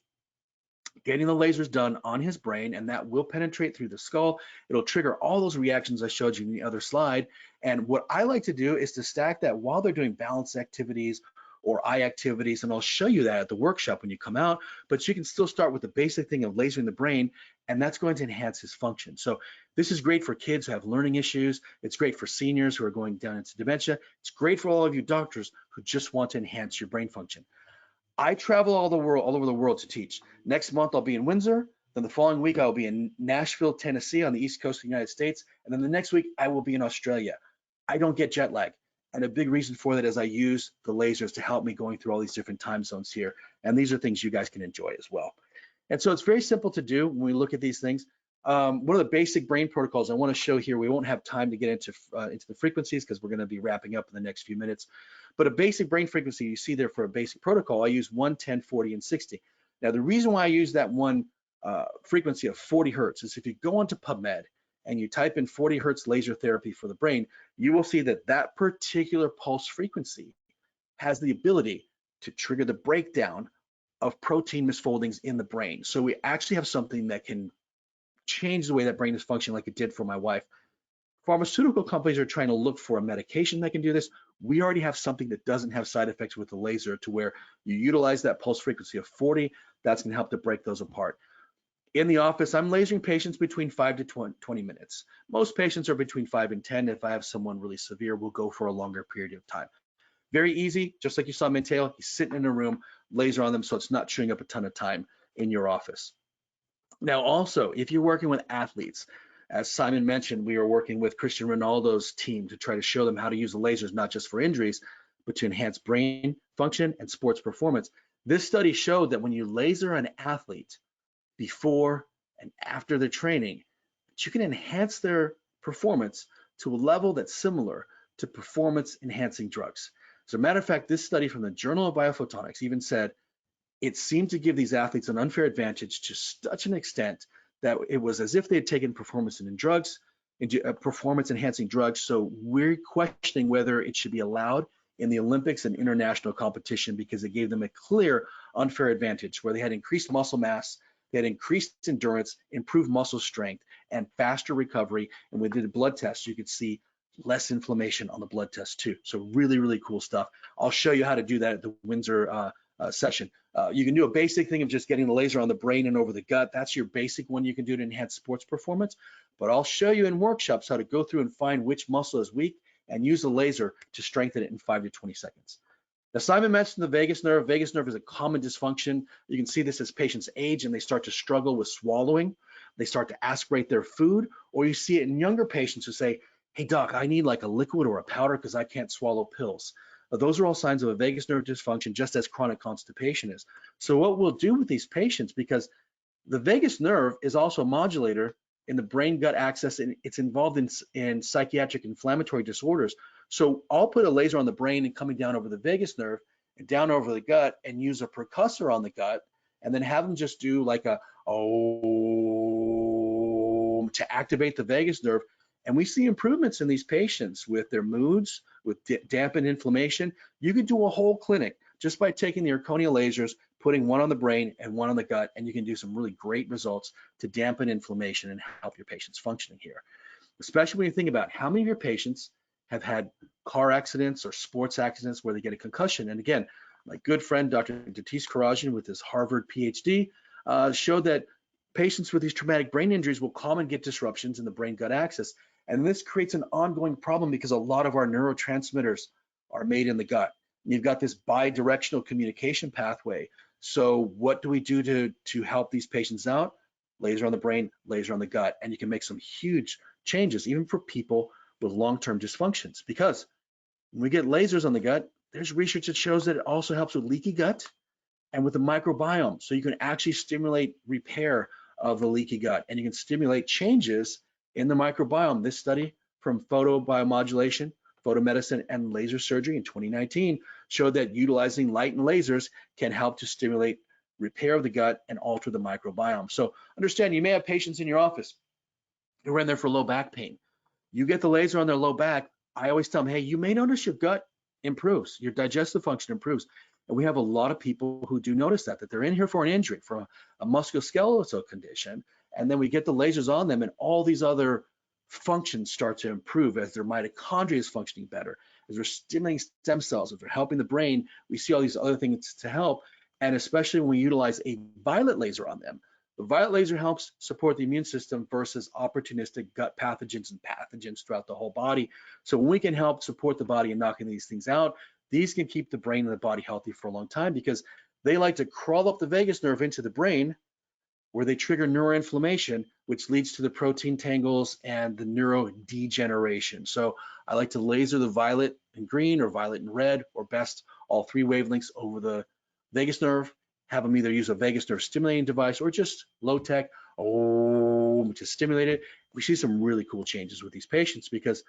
getting the lasers done on his brain, and that will penetrate through the skull. It'll trigger all those reactions I showed you in the other slide. And what I like to do is to stack that while they're doing balance activities or eye activities, and I'll show you that at the workshop when you come out, but you can still start with the basic thing of lasering the brain, and that's going to enhance his function. So this is great for kids who have learning issues. It's great for seniors who are going down into dementia. It's great for all of you doctors who just want to enhance your brain function. I travel all over the world to teach. Next month, I'll be in Windsor. Then the following week, I'll be in Nashville, Tennessee on the East Coast of the United States. And then the next week, I will be in Australia. I don't get jet lag. And a big reason for that is I use the lasers to help me going through all these different time zones here. And these are things you guys can enjoy as well. And so it's very simple to do when we look at these things. One of the basic brain protocols I want to show here, we won't have time to get into the frequencies because we're going to be wrapping up in the next few minutes. But a basic brain frequency you see there for a basic protocol, I use 1, 10, 40, and 60. Now, the reason why I use that one frequency of 40 hertz is if you go onto PubMed and you type in 40 hertz laser therapy for the brain, you will see that that particular pulse frequency has the ability to trigger the breakdown of protein misfoldings in the brain. So we actually have something that can change the way that brain is functioning like it did for my wife. Pharmaceutical companies are trying to look for a medication that can do this. We already have something that doesn't have side effects with the laser to where you utilize that pulse frequency of 40, that's going to help to break those apart. In the office, I'm lasering patients between 5 to 20 minutes. Most patients are between 5 and 10. If I have someone really severe, we'll go for a longer period of time. Very easy, just like you saw Mateo, he's sitting in a room, laser on them, so it's not chewing up a ton of time in your office. Now, also, if you're working with athletes, as Simon mentioned, we are working with Cristiano Ronaldo's team to try to show them how to use the lasers, not just for injuries, but to enhance brain function and sports performance. This study showed that when you laser an athlete before and after their training, that you can enhance their performance to a level that's similar to performance-enhancing drugs. As a matter of fact, this study from the Journal of Biophotonics even said it seemed to give these athletes an unfair advantage to such an extent that it was as if they had taken performance-enhancing drugs. So we're questioning whether it should be allowed in the Olympics and international competition because it gave them a clear unfair advantage where they had increased muscle mass, they had increased endurance, improved muscle strength, and faster recovery. And when we did a blood test, you could see less inflammation on the blood test too. So really, really cool stuff. I'll show you how to do that at the Windsor session. You can do a basic thing of just getting the laser on the brain and over the gut. That's your basic one you can do to enhance sports performance. But I'll show you in workshops how to go through and find which muscle is weak and use the laser to strengthen it in 5 to 20 seconds. Now, Simon mentioned the vagus nerve. Vagus nerve is a common dysfunction. You can see this as patients age and they start to struggle with swallowing. They start to aspirate their food, or you see it in younger patients who say, hey doc, I need like a liquid or a powder because I can't swallow pills. Those are all signs of a vagus nerve dysfunction, just as chronic constipation is. So what we'll do with these patients, because the vagus nerve is also a modulator in the brain-gut axis, and it's involved in psychiatric inflammatory disorders. So I'll put a laser on the brain and coming down over the vagus nerve and down over the gut and use a percussor on the gut and then have them just do like a Om to activate the vagus nerve. And we see improvements in these patients with their moods, with dampened inflammation. You could do a whole clinic just by taking the Erchonia lasers, putting one on the brain and one on the gut, and you can do some really great results to dampen inflammation and help your patients functioning here. Especially when you think about how many of your patients have had car accidents or sports accidents where they get a concussion. And again, my good friend, Dr. Datis Karajian with his Harvard PhD showed that patients with these traumatic brain injuries will commonly get disruptions in the brain-gut axis. And this creates an ongoing problem because a lot of our neurotransmitters are made in the gut. You've got this bi-directional communication pathway. So what do we do to help these patients out? Laser on the brain, laser on the gut, and you can make some huge changes, even for people with long-term dysfunctions. Because when we get lasers on the gut, there's research that shows that it also helps with leaky gut and with the microbiome. So you can actually stimulate repair of the leaky gut, and you can stimulate changes in the microbiome. This study from photobiomodulation, photomedicine, and laser surgery in 2019 showed that utilizing light and lasers can help to stimulate repair of the gut and alter the microbiome. So understand, you may have patients in your office who are in there for low back pain. You get the laser on their low back, I always tell them, hey, you may notice your gut improves, your digestive function improves. And we have a lot of people who do notice that they're in here for an injury, for a musculoskeletal condition, and then we get the lasers on them and all these other functions start to improve, as their mitochondria is functioning better, as we're stimulating stem cells, as we're helping the brain. We see all these other things to help, and especially when we utilize a violet laser on them. The violet laser helps support the immune system versus opportunistic gut pathogens and pathogens throughout the whole body. So when we can help support the body in knocking these things out, these can keep the brain and the body healthy for a long time, because they like to crawl up the vagus nerve into the brain, where they trigger neuroinflammation, which leads to the protein tangles and the neurodegeneration. So I like to laser the violet and green, or violet and red, or best all three wavelengths over the vagus nerve, have them either use a vagus nerve stimulating device or just low tech, to stimulate it. We see some really cool changes with these patients, because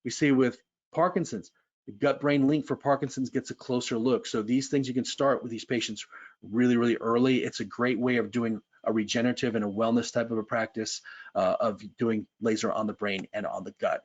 we see with Parkinson's, the gut-brain link for Parkinson's gets a closer look. So these things you can start with these patients really, really early. It's a great way of doing a regenerative and a wellness type of a practice of doing laser on the brain and on the gut.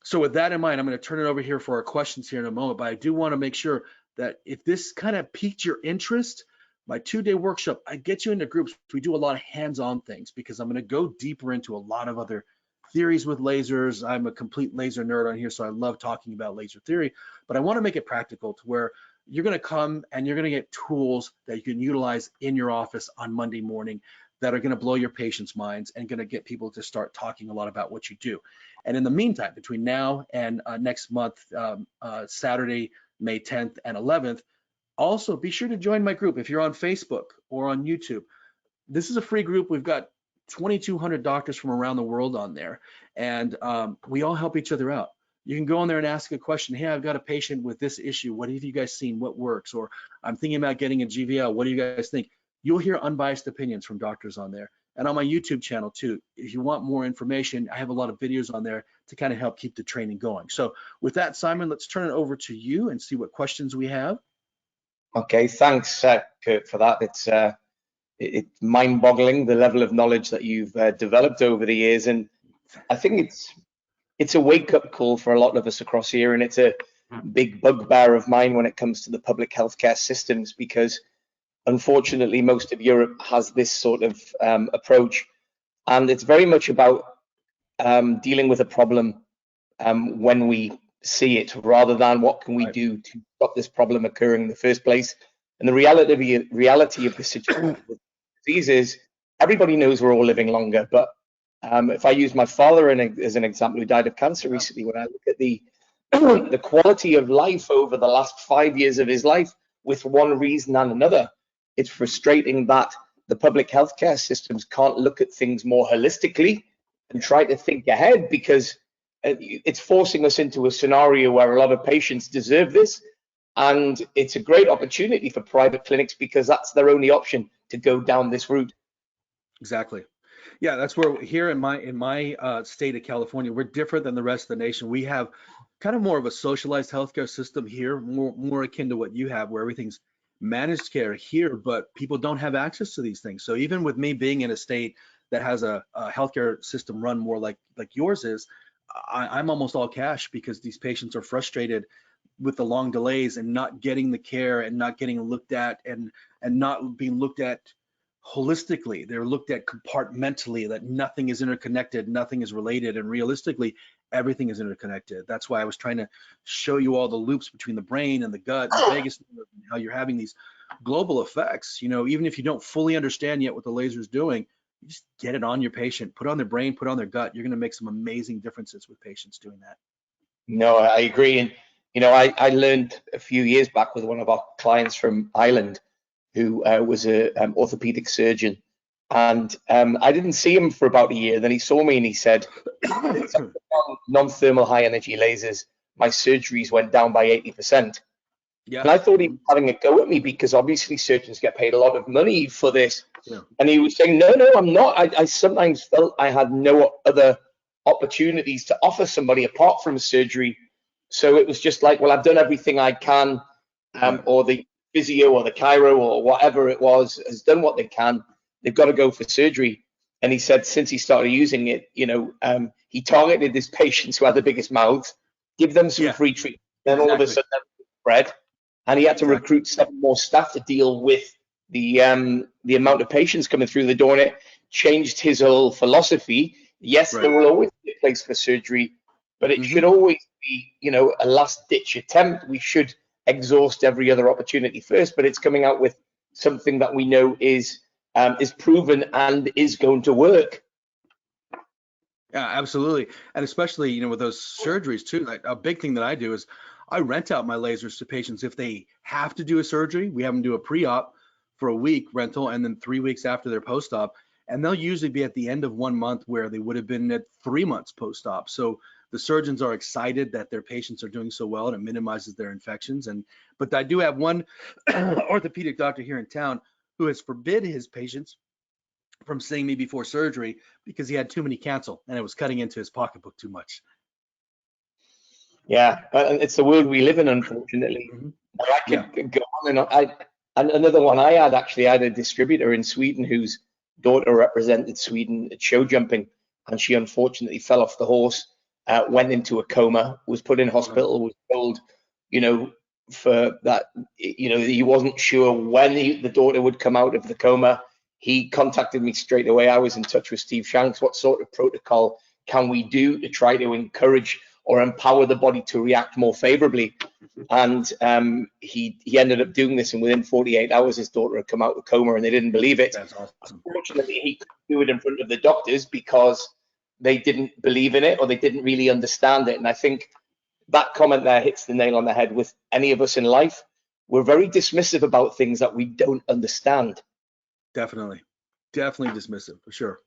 So with that in mind, I'm going to turn it over here for our questions here in a moment, but I do want to make sure that if this kind of piqued your interest, my 2-day workshop, I get you into groups. We do a lot of hands-on things, because I'm going to go deeper into a lot of other theories with lasers. I'm a complete laser nerd on here, so I love talking about laser theory, but I want to make it practical to where you're going to come and you're going to get tools that you can utilize in your office on Monday morning that are going to blow your patients' minds and going to get people to start talking a lot about what you do. And in the meantime, between now and next month, Saturday, May 10th and 11th, also be sure to join my group if you're on Facebook or on YouTube. This is a free group. We've got 2,200 doctors from around the world on there, and we all help each other out. You can go on there and ask a question. Hey, I've got a patient with this issue. What have you guys seen? What works? Or I'm thinking about getting a GVL. What do you guys think? You'll hear unbiased opinions from doctors on there. And on my YouTube channel too, if you want more information, I have a lot of videos on there to kind of help keep the training going. So with that, Simon, let's turn it over to you and see what questions we have. Okay, thanks, Kirk, for that. It's mind-boggling, the level of knowledge that you've developed over the years, and I think it's a wake-up call for a lot of us across here, and it's a big bugbear of mine when it comes to the public healthcare systems, because unfortunately most of Europe has this sort of approach, and it's very much about dealing with a problem when we see it, rather than what can we do to stop this problem occurring in the first place. And the reality of the situation with disease is everybody knows we're all living longer, but if I use my father as an example, who died of cancer recently, when I look at the quality of life over the last 5 years of his life, with one reason and another, it's frustrating that the public healthcare systems can't look at things more holistically and try to think ahead, because it's forcing us into a scenario where a lot of patients deserve this, and it's a great opportunity for private clinics, because that's their only option to go down this route. Exactly. Yeah, that's where here in my state of California, we're different than the rest of the nation. We have kind of more of a socialized healthcare system here, more akin to what you have, where everything's managed care here, but people don't have access to these things. So even with me being in a state that has a healthcare system run more like yours is, I'm almost all cash, because these patients are frustrated with the long delays and not getting the care and not getting looked at and not being looked at holistically. They're looked at compartmentally, that nothing is interconnected, nothing is related, and realistically, everything is interconnected. That's why I was trying to show you all the loops between the brain and the gut and the vagus nerve, and how you're having these global effects. You know, even if you don't fully understand yet what the laser is doing, you just get it on your patient, put on their brain, put on their gut. You're going to make some amazing differences with patients doing that. No, I agree. And, you know, I learned a few years back with one of our clients from Ireland, who was an orthopedic surgeon. And I didn't see him for about a year. Then he saw me and he said, non-thermal high energy lasers, my surgeries went down by 80%. Yeah. And I thought he was having a go at me, because obviously surgeons get paid a lot of money for this. Yeah. And he was saying, no, I'm not. I sometimes felt I had no other opportunities to offer somebody apart from surgery. So it was just like, well, I've done everything I can, or the physio or the chiro or whatever it was has done what they can. They've got to go for surgery. And he said, since he started using it, you know, he targeted his patients who had the biggest mouths, give them some free treatment. Then all of a sudden, spread, and he had to recruit 7 more staff to deal with the amount of patients coming through the door. And it changed his whole philosophy. Yes, Right. there will always be a place for surgery, but it should always be, a last ditch attempt. We should exhaust every other opportunity first, but it's coming out with something that we know is proven and is going to work. Yeah, absolutely. And especially, with those surgeries too, like a big thing that I do is I rent out my lasers to patients if they have to do a surgery. We have them do a pre-op for a week rental and then 3 weeks after their post-op. And they'll usually be at the end of 1 month where they would have been at 3 months post-op. So the surgeons are excited that their patients are doing so well and it minimizes their infections. But I do have one orthopedic doctor here in town who has forbid his patients from seeing me before surgery because he had too many cancel and it was cutting into his pocketbook too much. Yeah, it's the world we live in, unfortunately. I could go on and on. And another one I had a distributor in Sweden whose daughter represented Sweden at show jumping, and she unfortunately fell off the horse, went into a coma, was put in hospital, was told, for that, he wasn't sure when the daughter would come out of the coma. He contacted me straight away. I was in touch with Steve Shanks. What sort of protocol can we do to try to encourage or empower the body to react more favorably? And he ended up doing this, and within 48 hours, his daughter had come out of the coma, and they didn't believe it. That's awesome. Unfortunately, he couldn't do it in front of the doctors because they didn't believe in it or they didn't really understand it. And I think that comment there hits the nail on the head with any of us in life. We're very dismissive about things that we don't understand. Definitely dismissive for sure.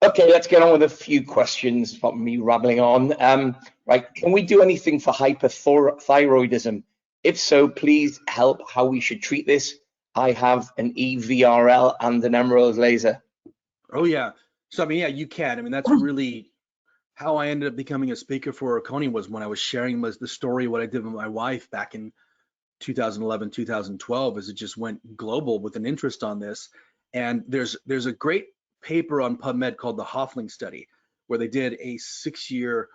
Okay, let's get on with a few questions from me rambling on. Right, can we do anything for hyperthyroidism? If so, please help how we should treat this. I have an EVRL and an emerald laser. Oh yeah. So I mean, yeah, you can. I mean, that's really how I ended up becoming a speaker for Erchonia, was when I was sharing the story what I did with my wife back in 2011, 2012, as it just went global with an interest on this. And there's a great paper on PubMed called the Hoffling study, where they did a 6-year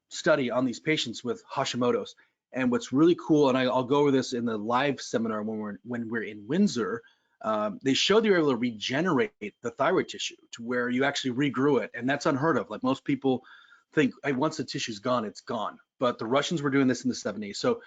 study on these patients with Hashimoto's. And what's really cool, and I'll go over this in the live seminar when we're in Windsor, they showed they were able to regenerate the thyroid tissue to where you actually regrew it, and that's unheard of. Like most people think, hey, once the tissue's gone, it's gone. But the Russians were doing this in the 70s. So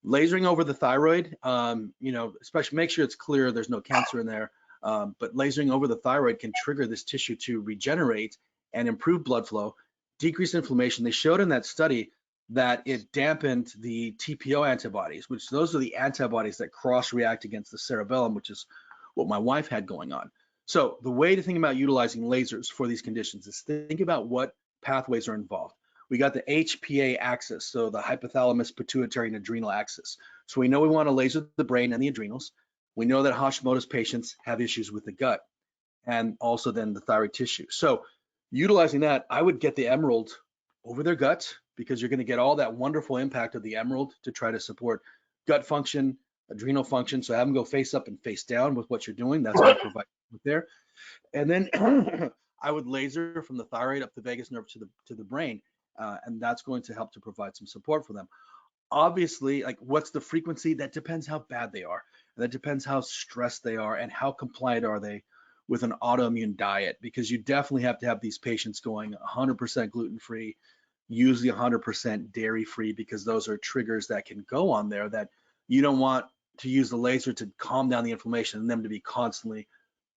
lasering over the thyroid, especially make sure it's clear, there's no cancer in there. But lasering over the thyroid can trigger this tissue to regenerate and improve blood flow, decrease inflammation. They showed in that study that it dampened the TPO antibodies, which those are the antibodies that cross-react against the cerebellum, which is what my wife had going on. So the way to think about utilizing lasers for these conditions is think about what pathways are involved. We got the HPA axis, so the hypothalamus, pituitary, and adrenal axis. So we know we want to laser the brain and the adrenals. We know that Hashimoto's patients have issues with the gut and also then the thyroid tissue. So utilizing that, I would get the emerald over their gut, because you're going to get all that wonderful impact of the emerald to try to support gut function, adrenal function. So have them go face up and face down with what you're doing. That's what I provide there. And then I would laser from the thyroid up the vagus nerve to the brain, and that's going to help to provide some support for them. Obviously, like, what's the frequency? That depends how bad they are. That depends how stressed they are and how compliant are they with an autoimmune diet, because you definitely have to have these patients going 100% gluten-free, usually 100% dairy-free, because those are triggers that can go on there that you don't want to use the laser to calm down the inflammation and them to be constantly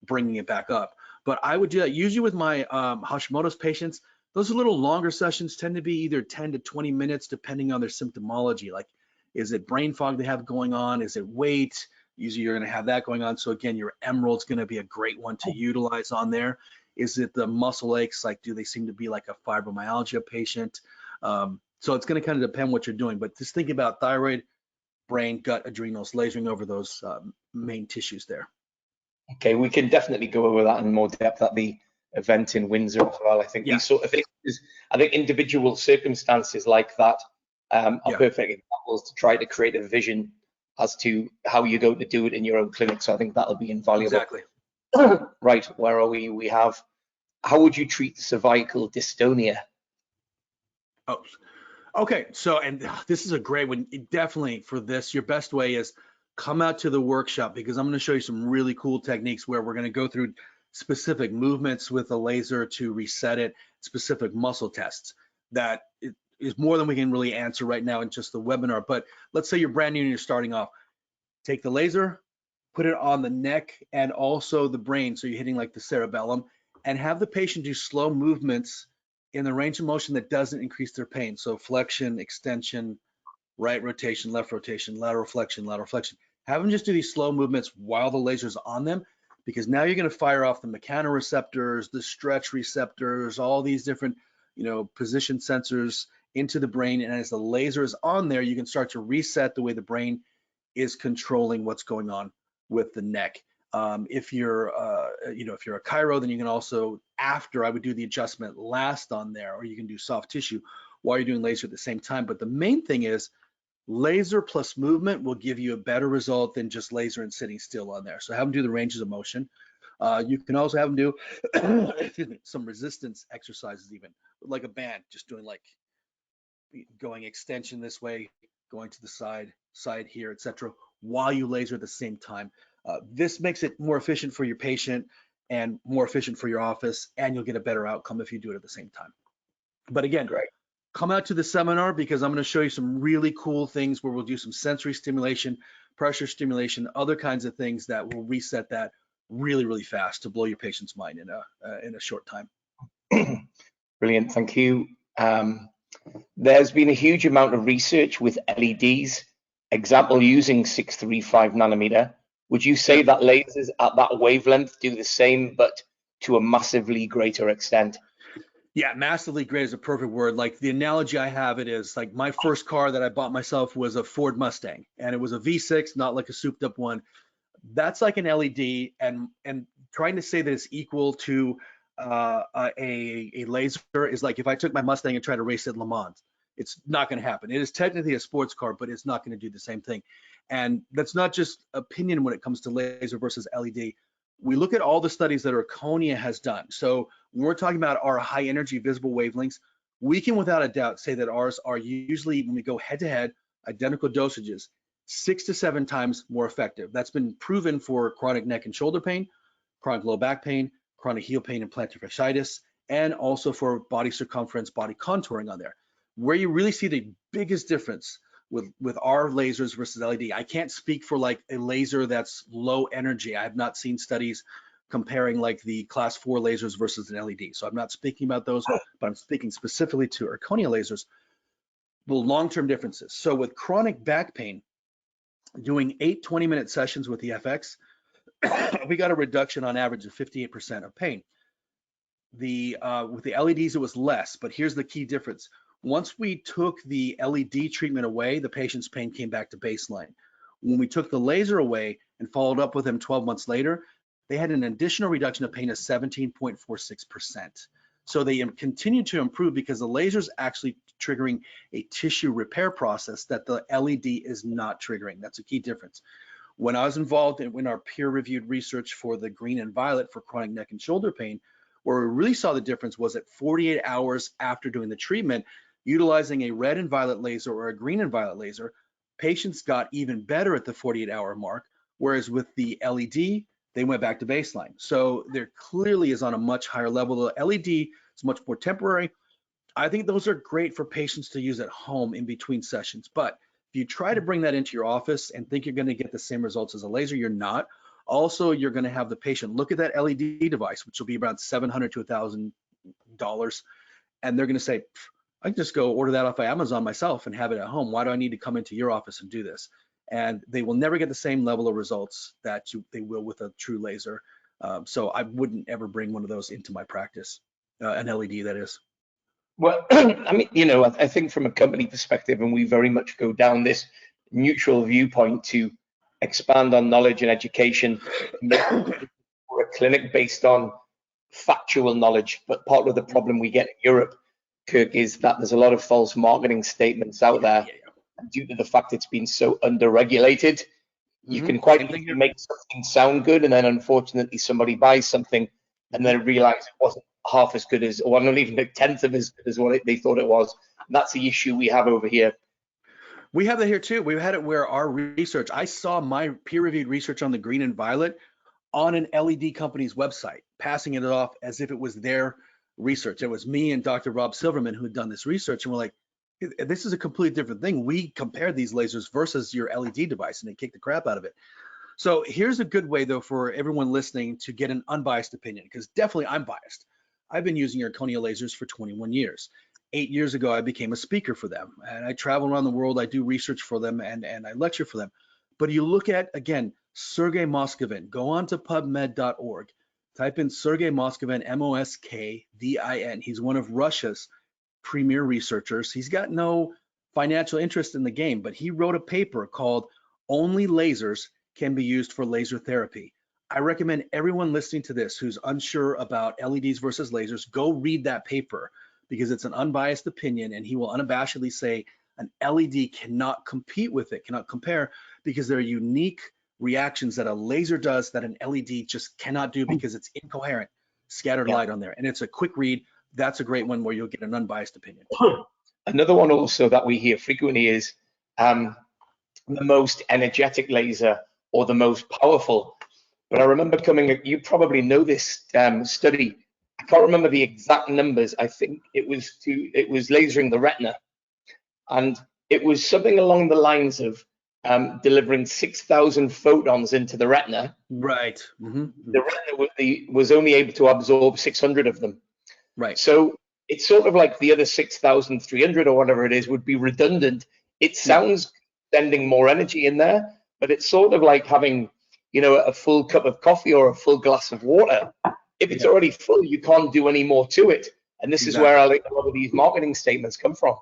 bringing it back up. But I would do that usually with my Hashimoto's patients. Those are little longer sessions, tend to be either 10 to 20 minutes, depending on their symptomology. Like, is it brain fog they have going on? Is it weight? Usually you're going to have that going on. So again, your emerald's going to be a great one to utilize on there. Is it the muscle aches? Like, do they seem to be like a fibromyalgia patient? So it's going to kind of depend what you're doing. But just think about thyroid, brain, gut, adrenals, lasering over those main tissues there. Okay, we can definitely go over that in more depth at the event in Windsor as well. I think these sort of things, I think individual circumstances like that are perfect examples to try to create a vision as to how you're going to do it in your own clinic. So I think that'll be invaluable. Exactly. Right, where are we? We have, how would you treat cervical dystonia? Oh, okay. So, and this is a great one. Definitely for this, your best way is come out to the workshop, because I'm going to show you some really cool techniques where we're going to go through specific movements with a laser to reset it, specific muscle tests. That is more than we can really answer right now in just the webinar. But let's say you're brand new and you're starting off. Take the laser, put it on the neck and also the brain, so you're hitting like the cerebellum, and have the patient do slow movements in the range of motion that doesn't increase their pain. So flexion, extension, right rotation, left rotation, lateral flexion, lateral flexion. Have them just do these slow movements while the laser's on them, because now you're going to fire off the mechanoreceptors, the stretch receptors, all these different, position sensors into the brain. And as the laser is on there, you can start to reset the way the brain is controlling what's going on with the neck. If you're a chiro, then you can also, after, I would do the adjustment last on there, or you can do soft tissue while you're doing laser at the same time. But the main thing is laser plus movement will give you a better result than just laser and sitting still on there. So have them do the ranges of motion. You can also have them do excuse me, some resistance exercises, even like a band, just doing like going extension this way, going to the side here, etc., while you laser at the same time. This makes it more efficient for your patient and more efficient for your office, and you'll get a better outcome if you do it at the same time. But again, come out to the seminar, because I'm going to show you some really cool things where we'll do some sensory stimulation, pressure stimulation, other kinds of things that will reset that really, really fast to blow your patient's mind in a short time. Brilliant, thank you. There's been a huge amount of research with LEDs, example using 635 nanometer. Would you say that lasers at that wavelength do the same, but to a massively greater extent? Yeah, massively great is a perfect word. Like the analogy I have it is like my first car that I bought myself was a Ford Mustang, and it was a V6, not like a souped up one. That's like an LED, and trying to say that it's equal to a laser is like if I took my Mustang and tried to race at Le Mans. It's not going to happen. It is technically a sports car, but it's not going to do the same thing. And that's not just opinion when it comes to laser versus LED. We look at all the studies that Erchonia has done. So when we're talking about our high energy visible wavelengths, we can without a doubt say that ours are usually, when we go head to head, identical dosages, 6 to 7 times more effective. That's been proven for chronic neck and shoulder pain, chronic low back pain, chronic heel pain and plantar fasciitis, and also for body circumference, body contouring on there. Where you really see the biggest difference with our lasers versus LED. I can't speak for like a laser that's low energy. I have not seen studies comparing like the class 4 lasers versus an LED. So I'm not speaking about those, but I'm speaking specifically to Erchonia lasers, the long-term differences. So with chronic back pain, doing 8 20-minute sessions with the FX, we got a reduction on average of 58% of pain. With the LEDs, it was less, but here's the key difference. Once we took the LED treatment away, the patient's pain came back to baseline. When we took the laser away and followed up with them 12 months later, they had an additional reduction of pain of 17.46%. So they continued to improve because the laser is actually triggering a tissue repair process that the LED is not triggering. That's a key difference. When I was involved in our peer-reviewed research for the green and violet for chronic neck and shoulder pain, where we really saw the difference was at 48 hours after doing the treatment, utilizing a red and violet laser or a green and violet laser, patients got even better at the 48-hour mark, whereas with the LED, they went back to baseline. So there clearly is on a much higher level. The LED is much more temporary. I think those are great for patients to use at home in between sessions. But if you try to bring that into your office and think you're going to get the same results as a laser, you're not. Also, you're going to have the patient look at that LED device, which will be around $700 to $1,000, and they're going to say, I can just go order that off of Amazon myself and have it at home. Why do I need to come into your office and do this? And they will never get the same level of results that they will with a true laser. So I wouldn't ever bring one of those into my practice, an LED that is. Well, I mean, I think from a company perspective, and we very much go down this neutral viewpoint to expand on knowledge and education, for a clinic based on factual knowledge. But part of the problem we get in Europe, Kirk, is that there's a lot of false marketing statements out there due to the fact it's been so under-regulated. You can quite easily make something sound good, and then unfortunately somebody buys something and then realize it wasn't half as good as, or not even a tenth of as good as what they thought it was. And that's the issue we have over here. We have that here too. We've had it where our research, I saw my peer-reviewed research on the green and violet. on an LED company's website, passing it off as if it was their research. It was me and Dr. Rob Silverman who had done this research, and we're like, this is a completely different thing. We compared these lasers versus your LED device, and they kicked the crap out of it. So here's a good way, though, for everyone listening to get an unbiased opinion, because definitely I'm biased. I've been using Erchonia lasers for 21 years. 8 years ago, I became a speaker for them, and I travel around the world. I do research for them, and I lecture for them. But you look at, again, Sergey Moskvin. Go on to pubmed.org. Type in Sergey Moskvin, M-O-S-K-V-I-N. He's one of Russia's premier researchers. He's got no financial interest in the game, but he wrote a paper called Only Lasers Can Be Used for Laser Therapy. I recommend everyone listening to this who's unsure about LEDs versus lasers, go read that paper, because it's an unbiased opinion, and he will unabashedly say an LED cannot compete with it, cannot compare, because there are unique reactions that a laser does that an LED just cannot do because it's incoherent, scattered light on there. And it's a quick read. That's a great one where you'll get an unbiased opinion. Another one also that we hear frequently is the most energetic laser or the most powerful. But I remember you probably know this study. I can't remember the exact numbers. I think it was lasering the retina, and it was something along the lines of delivering 6,000 photons into the retina. Right. The retina was only able to absorb 600 of them. Right. So it's sort of like the other 6,300 or whatever it is would be redundant. It sounds sending more energy in there, but it's sort of like having, a full cup of coffee or a full glass of water. If it's already full, you can't do any more to it. And this is where a lot of these marketing statements come from.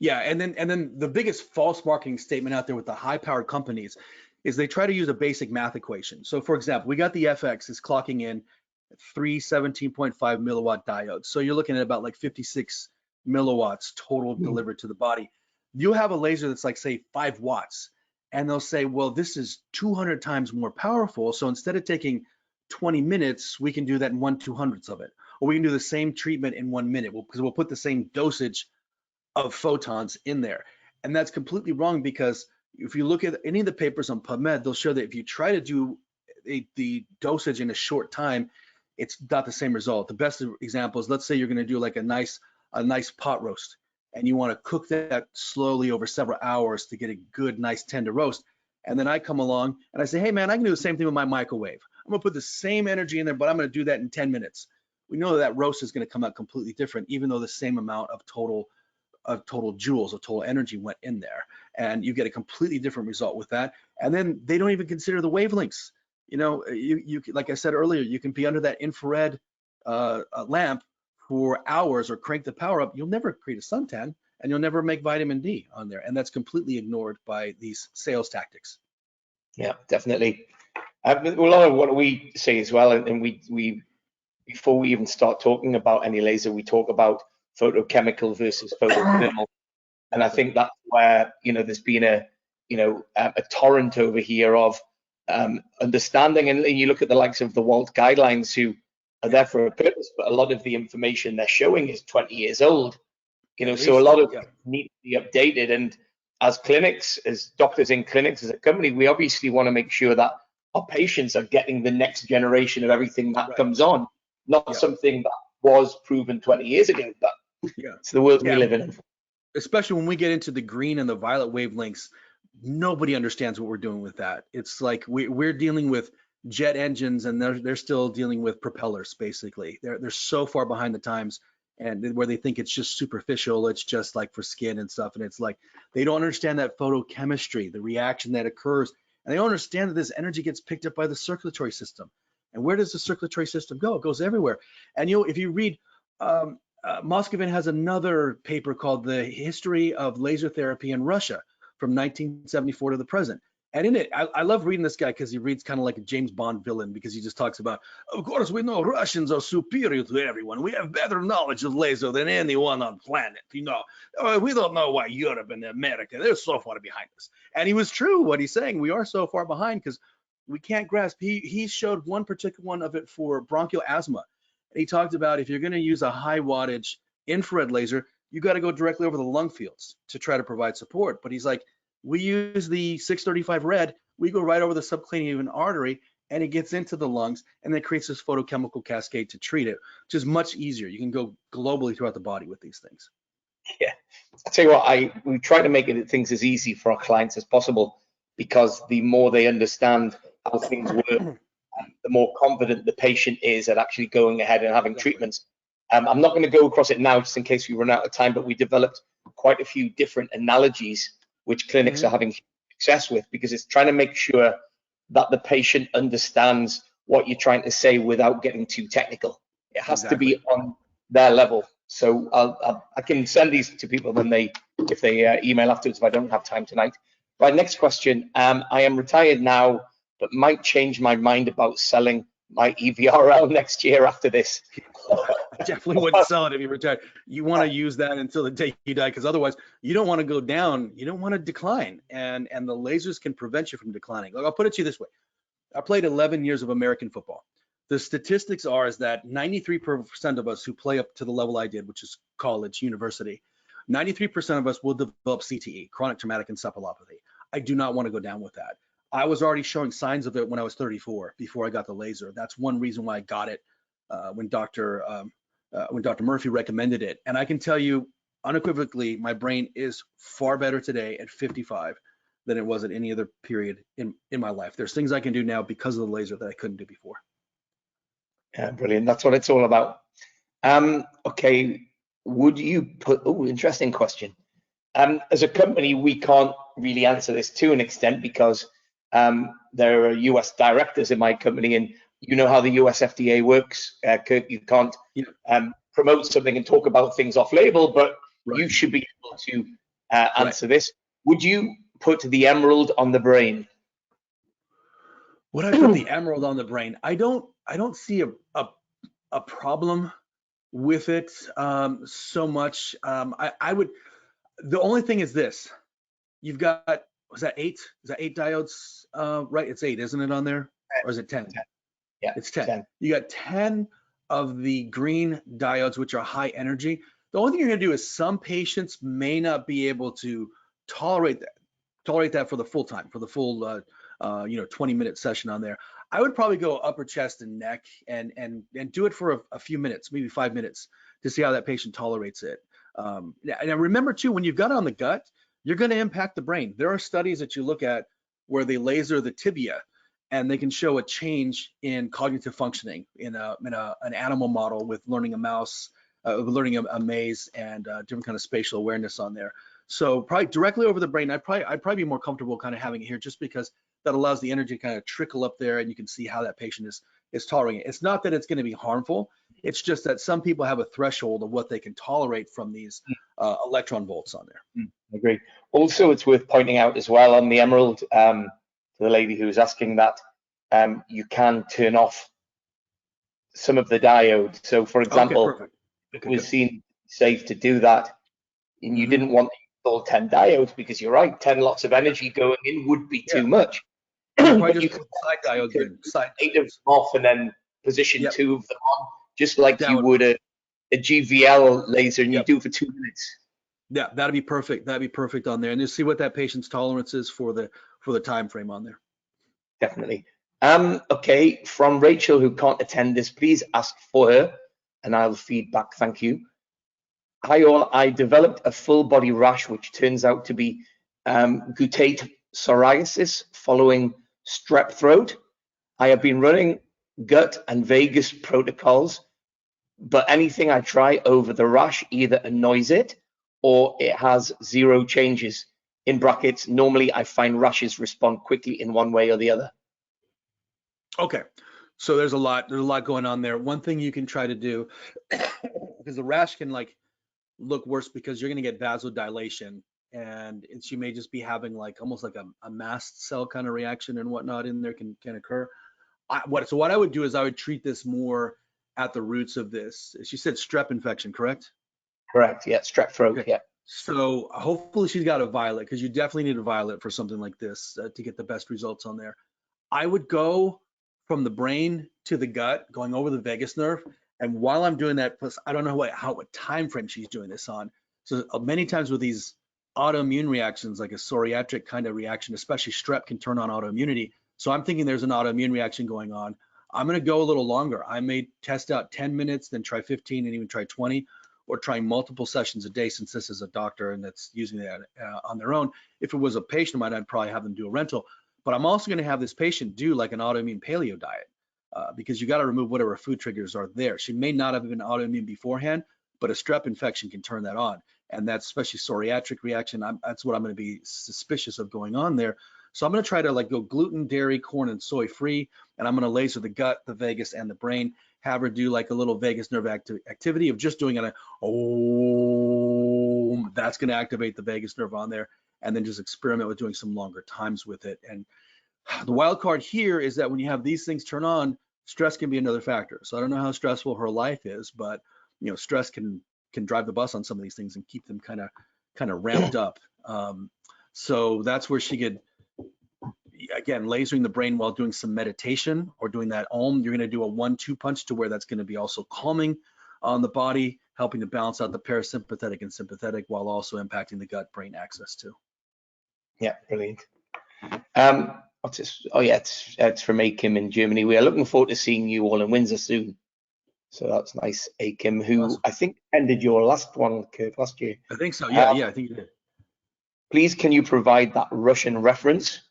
Yeah, and then the biggest false marketing statement out there with the high-powered companies is they try to use a basic math equation. So, for example, we got the FX is clocking in 3 17.5 milliwatt diodes. So you're looking at about like 56 milliwatts total delivered to the body. You have a laser that's like, say, 5 watts, and they'll say, well, this is 200 times more powerful. So instead of taking 20 minutes, we can do that in 1/200th of it. Or we can do the same treatment in 1 minute because we'll put the same dosage of photons in there. And that's completely wrong, because if you look at any of the papers on PubMed, they'll show that if you try to do the dosage in a short time, it's not the same result. The best example is, let's say you're going to do like a nice pot roast, and you want to cook that slowly over several hours to get a good, nice tender roast. And then I come along and I say, hey man, I can do the same thing with my microwave. I'm going to put the same energy in there, but I'm going to do that in 10 minutes. We know that roast is going to come out completely different, even though the same amount of total joules of total energy went in there, and you get a completely different result with that. And then they don't even consider the wavelengths. You like I said earlier, you can be under that infrared lamp for hours or crank the power up. You'll never create a suntan, and you'll never make vitamin D on there, and that's completely ignored by these sales tactics. Yeah, definitely. A lot of what we say as well, and we before we even start talking about any laser, we talk about photochemical versus photothermal, and I think that's where there's been a torrent over here of understanding, and you look at the likes of the Walt guidelines, who are there for a purpose, but a lot of the information they're showing is 20 years old, so a lot of it needs to be updated. And as clinics, as doctors in clinics, as a company, we obviously want to make sure that our patients are getting the next generation of everything that comes on, not something that was proven 20 years ago, but it's the world we live in. Especially when we get into the green and the violet wavelengths, nobody understands what we're doing with that. It's like we're dealing with jet engines, and they're still dealing with propellers. Basically, they're so far behind the times, and where they think it's just superficial, it's just like for skin and stuff, and it's like they don't understand that photochemistry, the reaction that occurs, and they don't understand that this energy gets picked up by the circulatory system. And where does the circulatory system go? It goes everywhere. And if you read, Moskvin has another paper called The History of Laser Therapy in Russia from 1974 to the present. And in it, I love reading this guy because he reads kind of like a James Bond villain, because he just talks about, of course, we know Russians are superior to everyone. We have better knowledge of laser than anyone on planet. We don't know why Europe and America, they're so far behind us. And he was true what he's saying. We are so far behind because we can't grasp. He showed one particular one of it for bronchial asthma. And he talked about, if you're going to use a high wattage infrared laser, you got to go directly over the lung fields to try to provide support. But he's like, we use the 635 red, we go right over the subclavian artery, and it gets into the lungs, and then creates this photochemical cascade to treat it, which is much easier. You can go globally throughout the body with these things. Yeah, I tell you what, we try to make things as easy for our clients as possible, because the more they understand how things work, the more confident the patient is at actually going ahead and having treatments. I'm not going to go across it now, just in case we run out of time, but we developed quite a few different analogies which clinics are having success with, because it's trying to make sure that the patient understands what you're trying to say without getting too technical. It has to be on their level. So I can send these to people when if they email afterwards, if I don't have time tonight. Right, next question. I am retired now, but might change my mind about selling my EVRL next year after this. I definitely wouldn't sell it if you retired. You want to use that until the day you die, because otherwise you don't want to go down, you don't want to decline, and the lasers can prevent you from declining. Like, I'll put it to you this way. I played 11 years of American football. The statistics are is that 93% of us who play up to the level I did, which is college, university, 93% of us will develop CTE, chronic traumatic encephalopathy. I do not want to go down with that. I was already showing signs of it when I was 34, before I got the laser. That's one reason why I got it when Dr. Murphy recommended it. And I can tell you unequivocally, my brain is far better today at 55 than it was at any other period in my life. There's things I can do now because of the laser that I couldn't do before. Yeah, brilliant. That's what it's all about. Okay, would you put, oh, interesting question. As a company, we can't really answer this to an extent, because there are US directors in my company, and you know how the US FDA works, Kirk. You can't promote something and talk about things off label, but you should be able to answer this. Would you put the emerald on the brain? Would I put the emerald on the brain? I don't see a problem with it so much. I would. The only thing is this: you've got, was that 8? Is that 8 diodes? Right, it's 8, isn't it, on there, or is it 10? Yeah, it's 10. You got 10 of the green diodes, which are high energy. The only thing you're going to do is some patients may not be able to tolerate that for the full time, for the full 20-minute session on there. I would probably go upper chest and neck and do it for a few minutes, maybe 5 minutes, to see how that patient tolerates it. And remember too, when you've got it on the gut, you're going to impact the brain. There are studies that you look at where they laser the tibia, and they can show a change in cognitive functioning in an animal model with learning a mouse, learning a maze, and different kind of spatial awareness on there. So probably directly over the brain, I'd probably be more comfortable kind of having it here, just because that allows the energy to kind of trickle up there, and you can see how that patient is tolerating it. It's not that it's going to be harmful. It's just that some people have a threshold of what they can tolerate from these electron volts on there. I agree. Also, it's worth pointing out as well on the emerald, to the lady who was asking that, you can turn off some of the diode. So, for example, it was seen safe to do that, and you didn't want to install 10 diodes, because you're right, 10 lots of energy going in would be too much. But you can side diodes in, 8 of them off and then position 2 of them on, just like you would a GVL laser, and you do it for 2 minutes. Yeah, that'd be perfect. That'd be perfect on there, and just see what that patient's tolerance is for the time frame on there. Definitely. Okay, from Rachel, who can't attend this, please ask for her, and I'll feed back. Thank you. Hi all. I developed a full body rash, which turns out to be guttate psoriasis following strep throat. I have been running gut and vagus protocols, but anything I try over the rash either annoys it or it has 0 changes. In brackets, normally I find rashes respond quickly in one way or the other. Okay, so there's a lot going on there. One thing you can try to do, because the rash can like look worse because you're going to get vasodilation, and she may just be having like almost like a mast cell kind of reaction and whatnot in there can occur. So what I would do is I would treat this more at the roots of this. She said strep infection, correct? Correct. Yeah, strep throat. Okay. Yeah. So hopefully she's got a violet, because you definitely need a violet for something like this to get the best results on there. I would go from the brain to the gut, going over the vagus nerve. And while I'm doing that, plus I don't know what time frame she's doing this on. So many times with these autoimmune reactions, like a psoriatic kind of reaction, especially strep, can turn on autoimmunity. So I'm thinking there's an autoimmune reaction going on. I'm going to go a little longer. I may test out 10 minutes, then try 15 and even try 20, or trying multiple sessions a day, since this is a doctor and that's using that on their own. If it was a patient of mine, I'd probably have them do a rental. But I'm also going to have this patient do like an autoimmune paleo diet, because you got to remove whatever food triggers are there. She may not have been autoimmune beforehand, but a strep infection can turn that on. And that's especially psoriatic reaction. That's what I'm going to be suspicious of going on there. So I'm going to try to like go gluten, dairy, corn, and soy free. And I'm going to laser the gut, the vagus, and the brain. Have her do like a little vagus nerve activity of just doing an oh, that's going to activate the vagus nerve on there. And then just experiment with doing some longer times with it. And the wild card here is that when you have these things turn on, stress can be another factor. So I don't know how stressful her life is, but stress can drive the bus on some of these things and keep them kind of ramped up. So that's where she could, again, lasering the brain while doing some meditation or doing that Om. You're going to do a 1-2 punch to where that's going to be also calming on the body, helping to balance out the parasympathetic and sympathetic while also impacting the gut brain axis too. Yeah, brilliant. What's this? Oh yeah, it's from Akim in Germany. We are looking forward to seeing you all in Windsor soon. So that's nice. Akim, who awesome. I think ended your last one, Kirk, last year. I think so. Yeah, I think you did. Please, can you provide that Russian reference,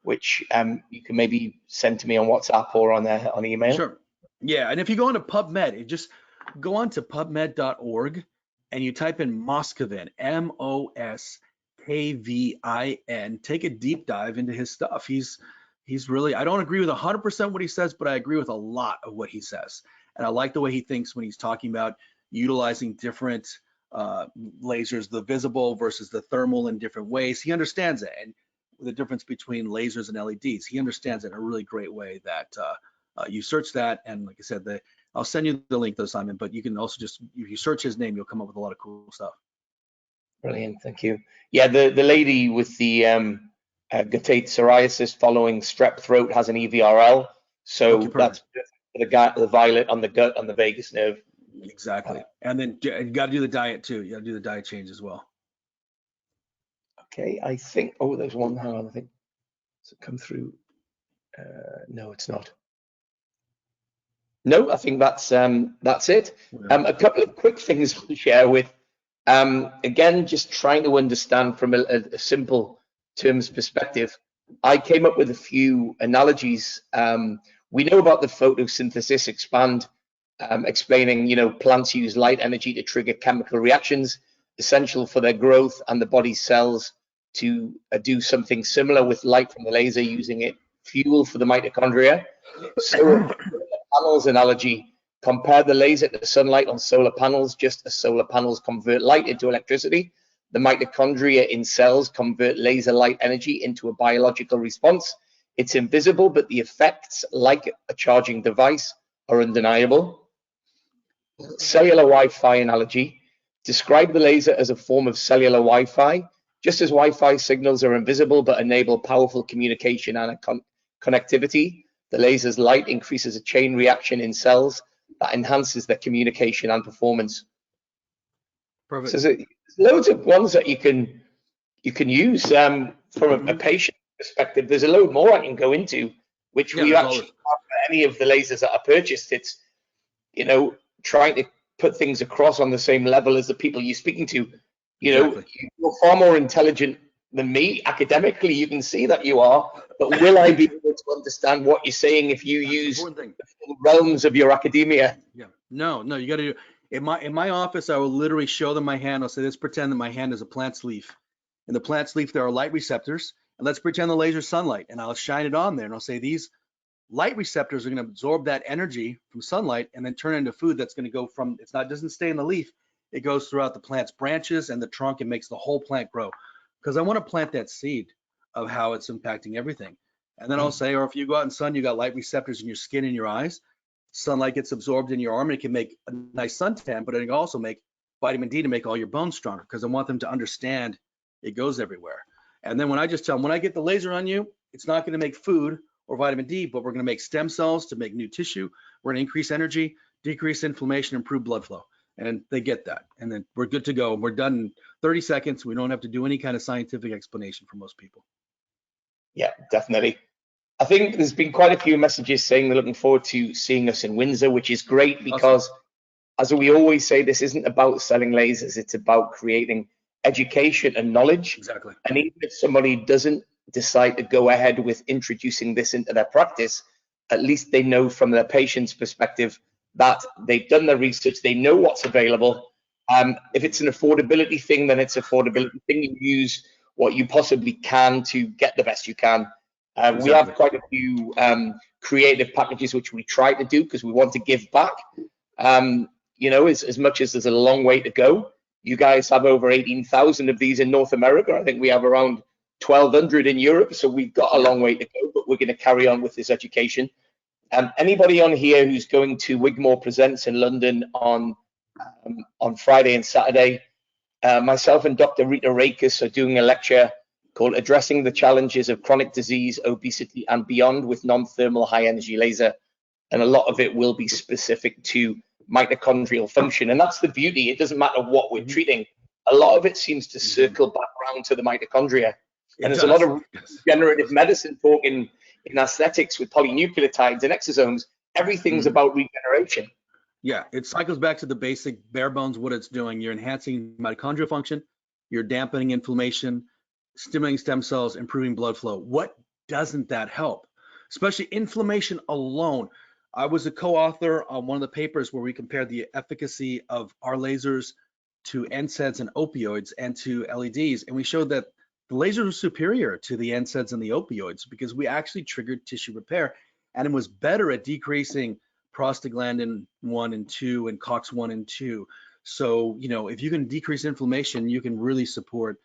which you can maybe send to me on WhatsApp or on email? Sure. Yeah, and if you go into PubMed, just go on to pubmed.org and you type in Moskvin, Moskvin. Take a deep dive into his stuff. He's really, I don't agree with 100% what he says, but I agree with a lot of what he says. And I like the way he thinks when he's talking about utilizing different lasers, the visible versus the thermal in different ways. He understands it, and the difference between lasers and LEDs. He understands it in a really great way that you search that. And like I said, I'll send you the link though, Simon, but you can also just, if you search his name, you'll come up with a lot of cool stuff. Brilliant, thank you. Yeah, the lady with the guttate psoriasis following strep throat has an EVRL. So that's the violet on the gut, on the vagus nerve. Exactly. And then you got to do the diet too. You got to do the diet change as well. Okay, I think, oh, there's one, hang on, I think, does it come through? No, it's not. No, I think that's it. A couple of quick things to share with, again, just trying to understand from a simple terms perspective. I came up with a few analogies. We know about the photosynthesis expand, explaining, plants use light energy to trigger chemical reactions, essential for their growth, and the body's cells to do something similar with light from the laser, using it fuel for the mitochondria. So panels analogy, compare the laser to sunlight on solar panels. Just as solar panels convert light into electricity, the mitochondria in cells convert laser light energy into a biological response. It's invisible, but the effects, like a charging device, are undeniable. Cellular Wi-Fi analogy, describe the laser as a form of cellular Wi-Fi. Just as Wi-Fi signals are invisible but enable powerful communication and connectivity, the laser's light increases a chain reaction in cells that enhances their communication and performance. Perfect. So there's loads of ones that you can use from a patient perspective. There's a load more I can go into, which we actually have for any of the lasers that are purchased. It's, trying to put things across on the same level as the people you're speaking to. You're far more intelligent than me. Academically, you can see that you are, but will I be able to understand what you're saying if you use the realms of your academia? Yeah. No, you got to do. In my office, I will literally show them my hand. I'll say, let's pretend that my hand is a plant's leaf. In the plant's leaf, there are light receptors, and let's pretend the laser sunlight, and I'll shine it on there, and I'll say these light receptors are going to absorb that energy from sunlight and then turn into food that's going to go from, doesn't stay in the leaf. It goes throughout the plant's branches and the trunk and makes the whole plant grow. Because I want to plant that seed of how it's impacting everything. And then I'll say, or if you go out in sun, you got light receptors in your skin and your eyes. Sunlight gets absorbed in your arm and it can make a nice suntan, but it can also make vitamin D to make all your bones stronger, because I want them to understand it goes everywhere. And then when I just tell them, when I get the laser on you, it's not going to make food or vitamin D, but we're going to make stem cells to make new tissue. We're going to increase energy, decrease inflammation, improve blood flow. And they get that. And then we're good to go. We're done in 30 seconds. We don't have to do any kind of scientific explanation for most people. Yeah, definitely. I think there's been quite a few messages saying they're looking forward to seeing us in Windsor, which is great because, awesome. As we always say, this isn't about selling lasers. It's about creating education and knowledge. Exactly. And even if somebody doesn't decide to go ahead with introducing this into their practice, at least they know from their patient's perspective that they've done their research, they know what's available. If it's an affordability thing, then it's affordability thing. You use what you possibly can to get the best you can. Exactly. We have quite a few creative packages which we try to do because we want to give back. You know, as much as there's a long way to go, you guys have over 18,000 of these in North America. I think we have around 1,200 in Europe, so we've got a long way to go, but we're going to carry on with this education. Anybody on here who's going to Wigmore Presents in London on Friday and Saturday, myself and Dr. Rita Rakes are doing a lecture called Addressing the Challenges of Chronic Disease, Obesity and Beyond with Non-Thermal High Energy Laser. And a lot of it will be specific to mitochondrial function. And that's the beauty. It doesn't matter what we're treating. A lot of it seems to circle back around to the mitochondria. And there's a lot of regenerative medicine talk in aesthetics with polynucleotides and exosomes. Everything's about regeneration. Yeah, it cycles back to the basic bare bones what it's doing. You're enhancing mitochondrial function, you're dampening inflammation, stimulating stem cells, improving blood flow. What doesn't that help? Especially inflammation alone. I was a co-author on one of the papers where we compared the efficacy of our lasers to NSAIDs and opioids and to LEDs, and we showed that the lasers were superior to the NSAIDs and the opioids because we actually triggered tissue repair, and it was better at decreasing prostaglandin 1 and 2 and COX-1 and 2. So, you know, if you can decrease inflammation, you can really support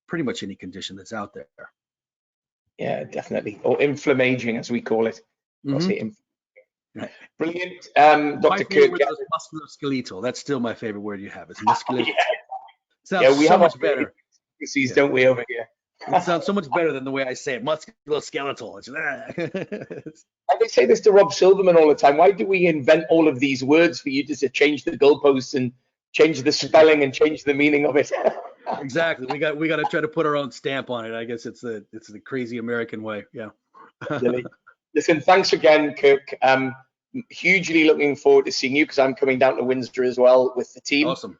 pretty much any condition that's out there. Yeah, definitely. Or inflammaging, as we call it. Right. Brilliant. Dr. Kirk Gair. Musculoskeletal. That's still my favorite word you have. It's musculoskeletal. Yeah, we so have much better. Don't we, over here? It sounds so much better than the way I say it. Musculoskeletal. I say this to Rob Silverman all the time. Why do we invent all of these words for you just to change the goalposts and change the spelling and change the meaning of it? Exactly. We got to try to put our own stamp on it. I guess it's the crazy American way. Yeah. Listen, thanks again, Kirk. Hugely looking forward to seeing you because I'm coming down to Windsor as well with the team. Awesome.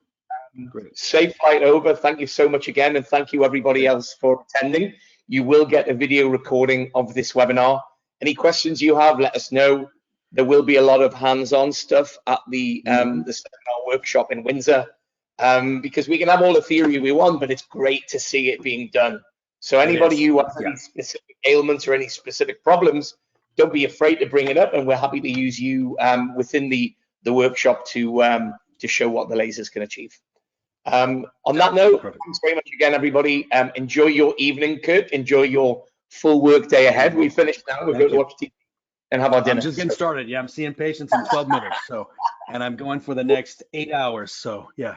Great. Safe flight over. Thank you so much again, and thank you everybody else for attending. You will get a video recording of this webinar. Any questions you have, let us know. There will be a lot of hands-on stuff at the seminar workshop in Windsor because we can have all the theory we want, but it's great to see it being done. So anybody who has any specific ailments or any specific problems, don't be afraid to bring it up, and we're happy to use you within the workshop to show what the lasers can achieve. On that note, thanks very much again, everybody. Enjoy your evening, Kirk. Enjoy your full work day ahead. We finished now. We're going to watch TV and have our dinner. I'm just getting started. Yeah, I'm seeing patients in 12 minutes. So, and I'm going for the next 8 hours. So, yeah.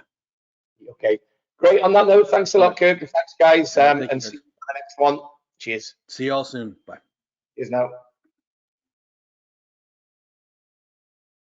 Okay, great. On that note, thanks a lot, Kirk. Thanks, guys. And see you on the next one. Cheers. See you all soon. Bye. Cheers now.